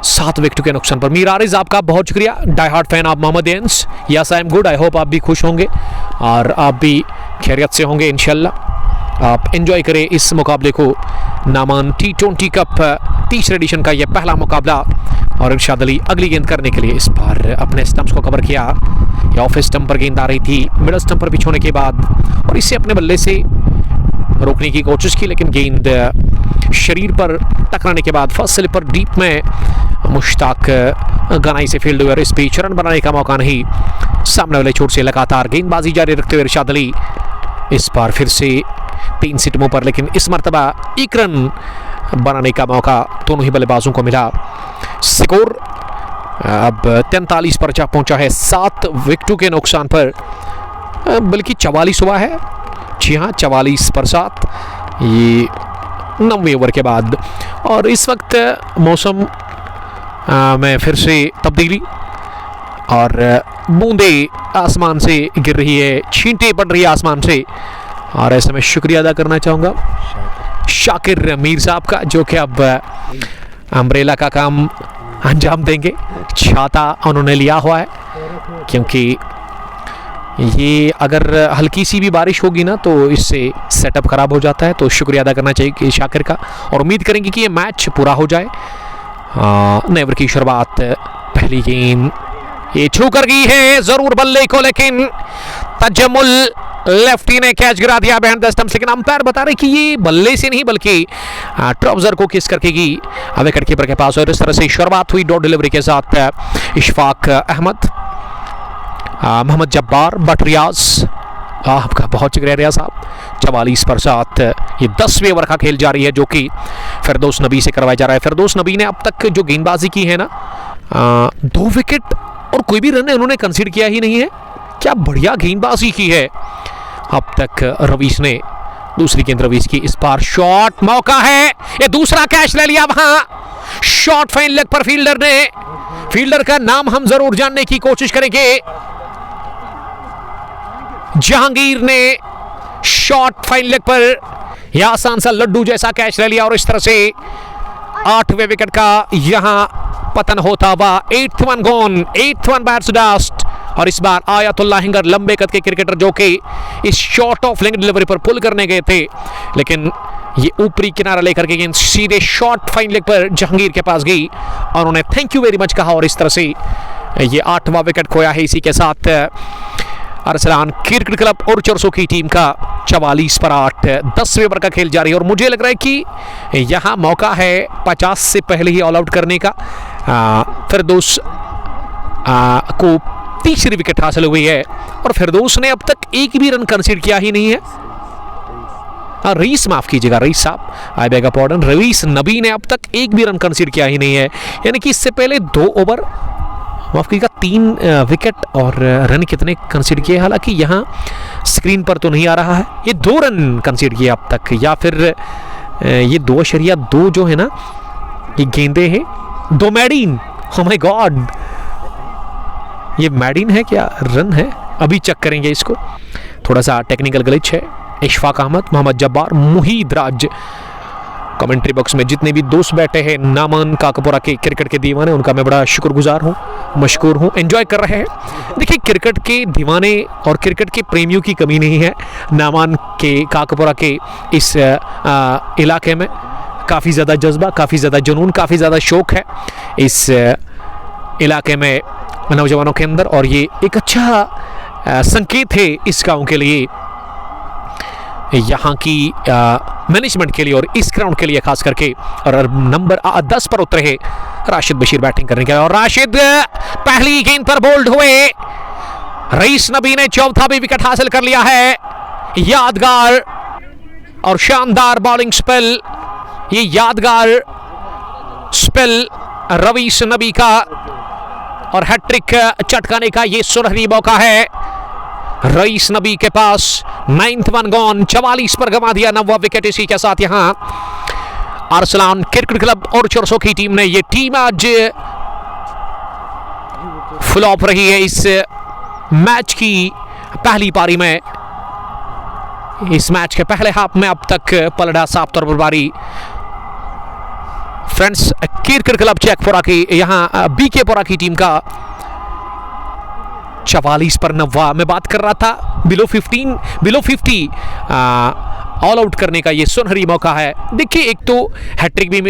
7 विकेट के नुकसान पर। मीर आरिज, आपका बहुत शुक्रिया, डाई हार्ट फैन आप मोहम्मद एंस। Yes I am good, I hope आप भी खुश होंगे और आप भी खैरियत से होंगे इंशाल्लाह। आप एंजॉय करें इस मुकाबले को। नामान T20 कप 30 एडिशन का यह पहला मुकाबला, और इरशाद अली अगली गेंद करने के लिए इस बार अपने स्टंप्स को कवर किया। या ऑफ स्टंप पर गेंद आ रही थी मिडल स्टंप पर पिच होने के बाद, और इसे अपने बल्ले से रोकने की कोशिश की, लेकिन गेंद शरीर पर टकराने के बाद फर्स्ट स्लिप पर डीप में मुश्ताक गनाई से फील्ड हुए, और इस बीच रन बनाने का मौका नहीं। सामने वाले छोर से लगातार गेंदबाजी जारी रखते हुए इरशाद अली इस बार फिर से 3 सिटमों पर, लेकिन इस मरतबा 1 रन बनाने का मौका दोनों ही बल्लेबाजों को मिला। स्कोर अब 43 पर जा पहुंचा है 7 विकेटों के नुकसान पर, बल्कि 44 हुआ है। जी हाँ, 44 पर 7, ये 90 ओवर के बाद। और इस वक्त मौसम में फिर से तब्दीली, और बूंदे आसमान से गिर रही है, छींटे पड़ रही है आसमान से। और ऐसे में शुक्रिया अदा करना चाहूँगा शाकिर मीर साहब का, जो कि अब अम्ब्रेला का काम अंजाम देंगे। छाता उन्होंने लिया हुआ है, क्योंकि ये अगर हल्की सी भी बारिश होगी ना तो इससे सेटअप ख़राब हो जाता है। तो शुक्रिया अदा करना चाहिए कि शाकिर का, और उम्मीद करेंगे कि ये मैच पूरा हो जाए। नए ओवर की शुरुआत, पहली गेंद ये छू कर गई है ज़रूर बल्ले को, लेकिन तजमुल लेफ्टी ने कैच गिरा दिया बिहाइंड द स्टंप्स, लेकिन अंपायर बता रहे कि ये बल्ले से नहीं बल्कि ट्राउजर को किस करके गई विकेट कीपर के पास। और इस तरह से शुरुआत हुई डॉट डिलीवरी के साथ इशफाक अहमद, मोहम्मद जब्बार, बट रियाज, आपका बहुत शुक्रिया रियाज साहब। 44 पर 7, ये 10वें ओवर का खेल जारी है जो कि फिरदौस नबी से करवाया जा रहा है। फिरदौस नबी ने अब तक जो गेंदबाजी की है ना, 2 विकेट और कोई भी रन उन्होंने कंसीडर किया ही नहीं है। क्या बढ़िया गेंदबाजी की है अब तक रवीश ने। दूसरी गेंद रवीश की, इस बार शॉट मौका है, ये दूसरा कैच ले लिया वहां शॉट फाइन लेग पर फील्डर ने। फील्डर का नाम हम जरूर जानने की कोशिश करेंगे। जहांगीर ने शॉट फाइन लेग पर यह आसान सा लड्डू जैसा कैच ले लिया और इस तरह से 8वें विकेट का यहां पतन होता हुआ। 8th one gone, 8th one bats dust. और इस बार आयतुल्लाह हिंगर लंबे कद के क्रिकेटर जो कि इस शॉर्ट ऑफ लेग डिलीवरी पर पुल करने गए थे, लेकिन ये ऊपरी किनारा लेकर के गेंद सीधे शॉर्ट फाइन लेग पर जहांगीर के पास गई और उन्होंने थैंक यू वेरी मच कहा और इस तरह से ये 8वां विकेट खोया है। इसी के साथ अरसलान क्रिकेट क्लब और चरसों की टीम का 44 पर 8, 10वें ओवर का खेल जारी है और मुझे लग रहा है कि यहाँ मौका है 50 से पहले ही ऑल आउट करने का। फिरदौस को तीसरी विकेट हासिल हुई है और फिरदौस ने अब तक एक भी रन कंसीड किया ही नहीं है। रईस, माफ कीजिएगा रईस साहब, I beg pardon, rice Nabi ने अब तक एक भी रन कंसीड किया ही नहीं है। यानी कि इससे पहले 2 ओवर, माफ कीजिएगा 3 विकेट और रन कितने कंसीड किए, हालांकि यहाँ स्क्रीन पर तो नहीं आ रहा है। ये 2 रन कंसीड किए अब तक, या फिर ये 2.2 जो है ना ये गेंदे हैं, 2 मैडीन। ओह माय गॉड, ये मैडीन है क्या रन है? अभी चेक करेंगे इसको, थोड़ा सा टेक्निकल ग्लिच है। इशफाक अहमद, मोहम्मद जब्बार, मुहीद राज, कमेंट्री बॉक्स में जितने भी दोस्त बैठे हैं नामान काकपुरा के क्रिकेट के दीवाने, उनका मैं बड़ा शुक्रगुजार हूँ, मशकूर हूँ, एंजॉय कर रहे हैं। देखिए क्रिकेट के दीवाने और क्रिकेट के प्रेमियों की कमी नहीं है नामान के काकपुरा के इस इलाके में। काफ़ी ज़्यादा जज्बा, काफ़ी ज़्यादा जुनून, काफ़ी ज़्यादा शौक है इस इलाके में नौजवानों के अंदर और ये एक अच्छा संकेत है इस गाँव के लिए, यहाँ की मैनेजमेंट के लिए और इस ग्राउंड के लिए खास करके। और नंबर 10 पर उतरे हैं राशिद बशीर बैटिंग करने के लिए और राशिद पहली गेंद पर बोल्ड हुए। रईस नबी ने 4था भी विकेट हासिल कर लिया है। यादगार और शानदार बॉलिंग स्पेल, ये यादगार स्पेल रईस नबी का और हैट्रिक चटकाने का ये सुनहरी मौका है रईस नबी के पास। 9th वन गॉन, 44 पर गंवा दिया 9वां विकेट। इसी के साथ यहां अरसलान क्रिकेट क्लब और चरसों की टीम ने, ये टीम आज फ्लॉप रही है इस मैच की पहली पारी में। इस मैच के पहले हाफ में अब तक पलड़ा साफ तौर पर बारी फ्रेंड्स क्रिकेट क्लब चेकपुरा की, यहां बीकेपुरा की टीम का 44 पर 9 मैं बात कर रहा था। बिलो 50 ऑल आउट करने का ये सुनहरी मौका है। देखिए एक तो हैट्रिक भी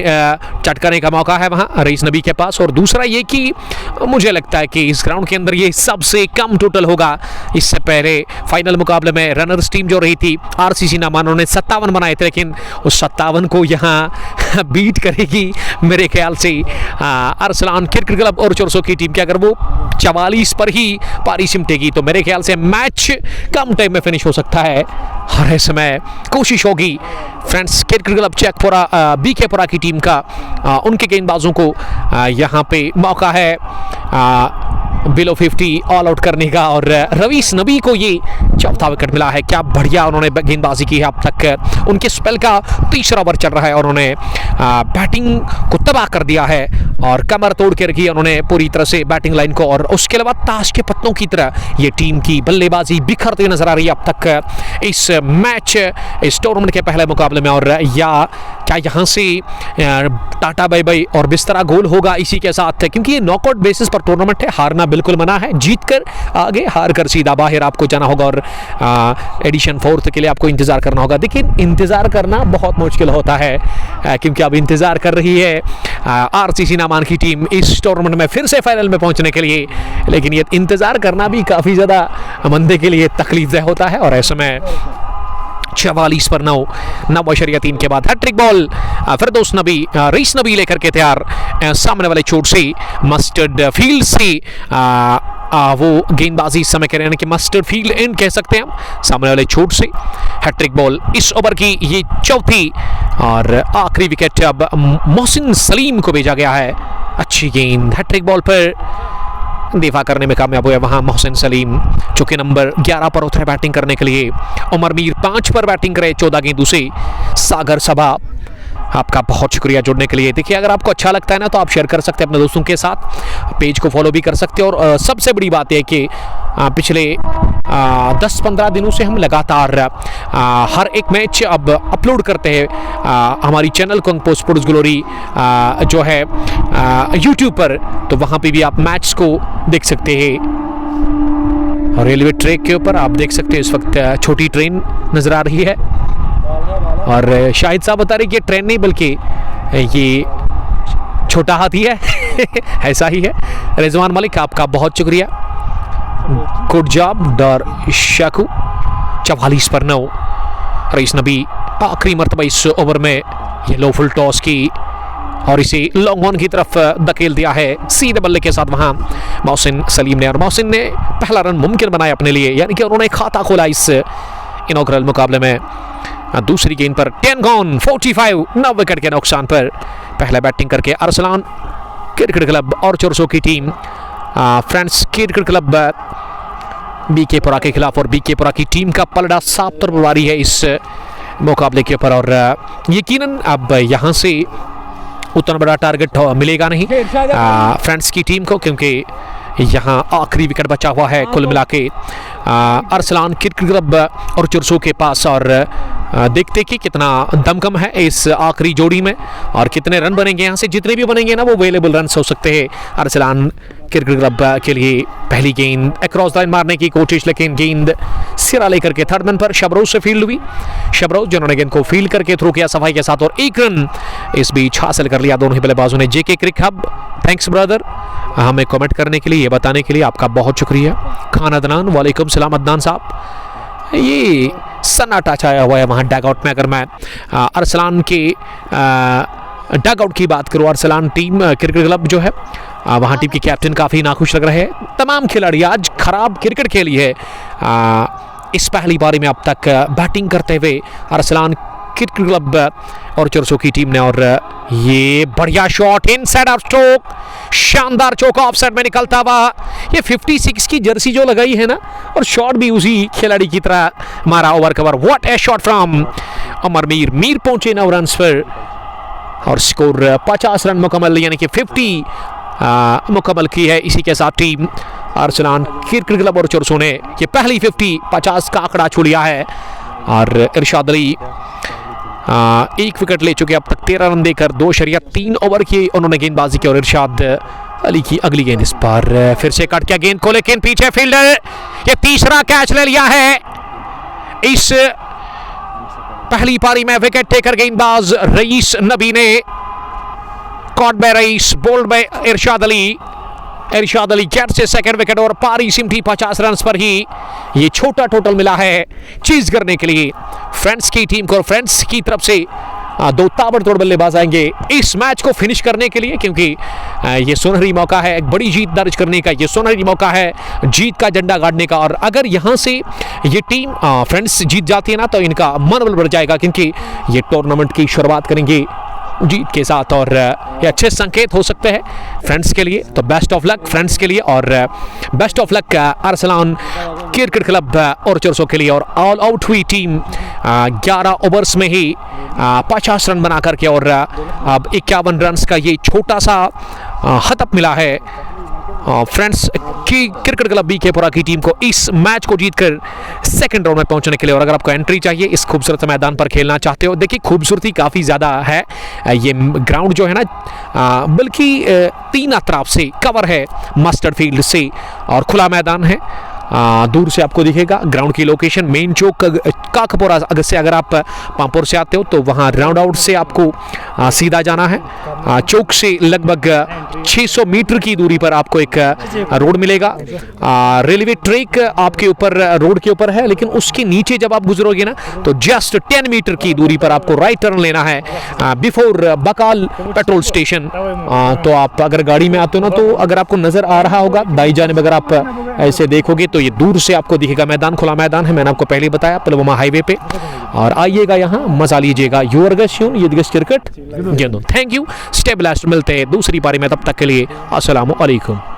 चटकाने का मौका है वहां रईस नबी के पास और दूसरा ये कि मुझे लगता है कि इस ग्राउंड के अंदर ये सबसे कम टोटल होगा। इससे पहले फाइनल मुकाबले में रनर्स टीम जो रही थी आरसीसी नामान, उन्होंने 57 बनाए थे, लेकिन उस 57 को यहाँ बीट करेगी मेरे ख्याल से अरसलान क्रिकेट क्लब और चरसों की टीम की। अगर वो 44 पर ही पारी सिमटेगी तो मेरे ख्याल से मैच कम टाइम में फिनिश हो सकता है। हर समय कोशिश होगी फ्रेंड्स क्रिकेट क्लब चेकपुरा बीकेपुरा की टीम का, उनके गेंदबाजों को यहाँ पे मौका है बिलो 50 ऑल आउट करने का और रईस नबी को ये 4था विकेट मिला है। क्या बढ़िया उन्होंने गेंदबाजी की है अब तक। उनके स्पेल का 3रा ओवर चल रहा है और उन्होंने बैटिंग को तबाह कर दिया है और कमर तोड़ के रखी है उन्होंने पूरी तरह से बैटिंग लाइन को। और उसके अलावा ताश के पत्तों की तरह ये टीम की बल्लेबाजी बिखरती नजर आ रही है अब तक इस मैच, इस टूर्नामेंट के पहले मुकाबले में। और या क्या यहाँ से टाटा बाय बाय और बिस्तरा गोल होगा इसी के साथ, क्योंकि ये नॉकआउट बेसिस पर टूर्नामेंट है, हारना बिल्कुल मना है। जीत कर आगे, हार कर सीधा बाहर आपको जाना होगा और एडिशन 4th के लिए आपको इंतजार करना होगा। देखिए इंतजार करना बहुत मुश्किल होता है क्योंकि अब इंतजार कर रही है आरसीसी नामान की टीम इस टूर्नामेंट में फिर से फाइनल में पहुंचने के लिए, लेकिन ये इंतजार करना भी काफी ज्यादा बंदे के लिए तकलीफदेह होता है। और ऐसे में 44 पर 9.3 के बाद हैट्रिक बॉल फिरदौस नबी, रईस नबी लेकर के तैयार सामने वाले चोट से मस्टर्ड फील्ड से वो गेंदबाजी समय कह रहे हैं कि मस्टर्ड फील्ड एंड कह सकते हैं हम, सामने वाले चोट से हैट्रिक बॉल। इस ओवर की ये 4थी और आखिरी विकेट अब मोहसिन सलीम को भेजा गया है। अच्छी गेंद हैट्रिक बॉल पर दिफा करने में कामयाब हुआ वहां मोहसिन सलीम, जो कि नंबर 11 पर उतरे बैटिंग करने के लिए। उमर मीर 5 पर बैटिंग करे 14 गेंदों से। सागर सभा आपका बहुत शुक्रिया जुड़ने के लिए। देखिए, अगर आपको अच्छा लगता है ना तो आप शेयर कर सकते हैं अपने दोस्तों के साथ, पेज को फॉलो भी कर सकते हैं। और सबसे बड़ी बात है कि पिछले 10-15 दिनों से हम लगातार हर एक मैच अब अपलोड करते हैं हमारी चैनल कुंग स्पोर्ट्स ग्लोरी जो है यूट्यूब पर, तो वहाँ पे भी आप मैच को देख सकते हैं। और रेलवे ट्रैक के ऊपर आप देख सकते हैं इस वक्त छोटी ट्रेन नज़र आ रही है, और शाहिद साहब बता रहे कि ये ट्रेन नहीं बल्कि ये छोटा हाथी है ऐसा ही है। रिजवान मलिक, आपका बहुत शुक्रिया, गुड जॉब। डर शाकू 44 पर 9। रईस नबी आखिरी मरतबा इस ओवर में ये लो फुल टॉस की और इसे लॉन्ग ऑन की तरफ धकेल दिया है सीधे बल्ले के साथ वहां मोहसिन सलीम ने, और मोहसिन ने पहला रन मुमकिन बनाया अपने लिए, यानी कि उन्होंने खाता खोला इस इनॉग्रल मुकाबले में। दूसरी गेंद पर 10 गॉन 45 9 विकेट के नुकसान पर पहले बैटिंग करके अरसलान क्रिकेट क्लब और चोरसो की team friends cricket club B K Pura के खिलाफ, और बीके पुरा की टीम का पलड़ा साफ तरफदारी है इस मुकाबले के ऊपर। और यकीनन अब यहाँ से उतना बड़ा टारगेट मिलेगा नहीं फ्रेंड्स की टीम को, क्योंकि यहाँ आखिरी विकेट बचा हुआ है कुल मिला के अरसलान क्रिकेट क्लब और चुरसो के पास। और देखते कि कितना दमकम है इस आखिरी जोड़ी में और कितने रन बनेंगे। यहाँ से जितने भी बनेंगे ना वो अवेलेबल रन हो सकते हैं अरसलान क्रिकेट क्लब के लिए। पहली गेंद अक्रॉस लाइन मारने की कोशिश, लेकिन गेंद सिरा लेकर के थर्ड मैन पर शबरोज से फील्ड हुई। शबरोज जिन्होंने गेंद को फील्ड करके थ्रो किया सफाई के साथ, और 1 रन इस बीच हासिल कर लिया दोनों ही बल्लेबाजों ने। जेके क्रिक हब, थैंक्स ब्रदर हमें कमेंट करने के लिए, ये बताने के लिए आपका बहुत शुक्रिया। खान अदनान, वालेकुम सलाम अदनान साहब। ये सन्नाटा छाया हुआ है वहाँ डग आउट में। अगर मैं अरसलान के डग आउट की बात करूँ, अरसलान टीम क्रिकेट क्लब जो है वहाँ टीम के कैप्टन काफ़ी नाखुश लग रहे हैं। तमाम खिलाड़ी आज खराब क्रिकेट खेली है इस पहली पारी में अब तक बैटिंग करते हुए अरसलान क्रिकेट क्लब और चोरसो की टीम ने। और ये बढ़िया शॉट इनसाइड ऑफ स्ट्रोक, शानदार चौका ऑफ साइड में निकलता हुआ। ये 56 की जर्सी जो लगाई है ना, और शॉट भी उसी खिलाड़ी की तरह मारा over cover. What a shot from Amar Mir. Mir पहुंचे 9 रन पर और स्कोर 50 रन मुकम्मल, यानी कि 50 मुकम्मल की है। इसी के साथ टीम अरसलान क्रिकेट क्लब और चोरसो ने ये पहली 50 का आंकड़ा छू लिया है। और इरशाद अली 1 विकेट ले चुके अब तक 13 रन देकर 2.3 ओवर की उन्होंने गेंदबाजी की। और इरशाद अली की अगली गेंद इस पर फिर से कट किया गेंद को, लेकिन पीछे फील्डर ये तीसरा कैच ले लिया है इस पहली पारी में। विकेट टेकर गेंदबाज रईस नबी ने, caught by Rais, bowled by Irshad Ali. Irshad Ali gets से सेकंड विकेट और पारी सिमटी 50 रन पर ही ये छोटा टोटल मिला है चीज करने के लिए फ्रेंड्स की टीम को। और फ्रेंड्स की तरफ से 2 ताबड़तोड़ बल्लेबाज आएंगे इस मैच को फिनिश करने के लिए, क्योंकि ये सुनहरी मौका है एक बड़ी जीत दर्ज करने का, ये सुनहरी मौका है जीत का झंडा गाड़ने का। और अगर यहाँ से ये टीम फ्रेंड्स जीत जाती है ना तो इनका मनोबल बढ़ जाएगा, क्योंकि ये टूर्नामेंट की शुरुआत करेंगे जीत के साथ और ये अच्छे संकेत हो सकते हैं फ्रेंड्स के लिए। तो बेस्ट ऑफ लक फ्रेंड्स के लिए और best of luck Arsalan cricket club और चोरसो के लिए। और ऑल आउट हुई टीम 11 ओवर्स में ही 50 रन बना करके, और अब 51 रन का ये छोटा सा हतप मिला है फ्रेंड्स की क्रिकेट क्लब बीके पुरा की टीम को इस मैच को जीतकर सेकंड राउंड में पहुंचने के लिए। और अगर आपको एंट्री चाहिए इस खूबसूरत मैदान पर खेलना चाहते हो, देखिए खूबसूरती काफ़ी ज़्यादा है। ये ग्राउंड जो है ना बल्कि 3 अतराफ से कवर है मस्टर्ड फील्ड से, और खुला मैदान है। दूर से आपको दिखेगा ग्राउंड की लोकेशन मेन चौक काकपुरा से। अगर आप पामपुर से आते हो तो वहाँ राउंड आउट से आपको सीधा जाना है। चौक से लगभग 600 मीटर की दूरी पर आपको एक रोड मिलेगा। रेलवे ट्रैक आपके ऊपर रोड के ऊपर है, लेकिन उसके नीचे जब आप गुजरोगे ना तो जस्ट 10 मीटर की दूरी पर आपको राइट टर्न लेना है बिफोर बकाल पेट्रोल स्टेशन। तो आप अगर गाड़ी में आते हो ना तो अगर आपको नजर आ रहा होगा दाई जानिब, अगर आप ऐसे देखोगे तो ये दूर से आपको दिखेगा मैदान, खुला मैदान है। मैंने आपको पहले बताया पुलवामा हाईवे पे, और आइएगा यहाँ मजा लीजिएगा। Cricket. Thank you, stay blessed. मिलते हैं दूसरी पारी में, तब तक के लिए अस्सलाम वालेकुम।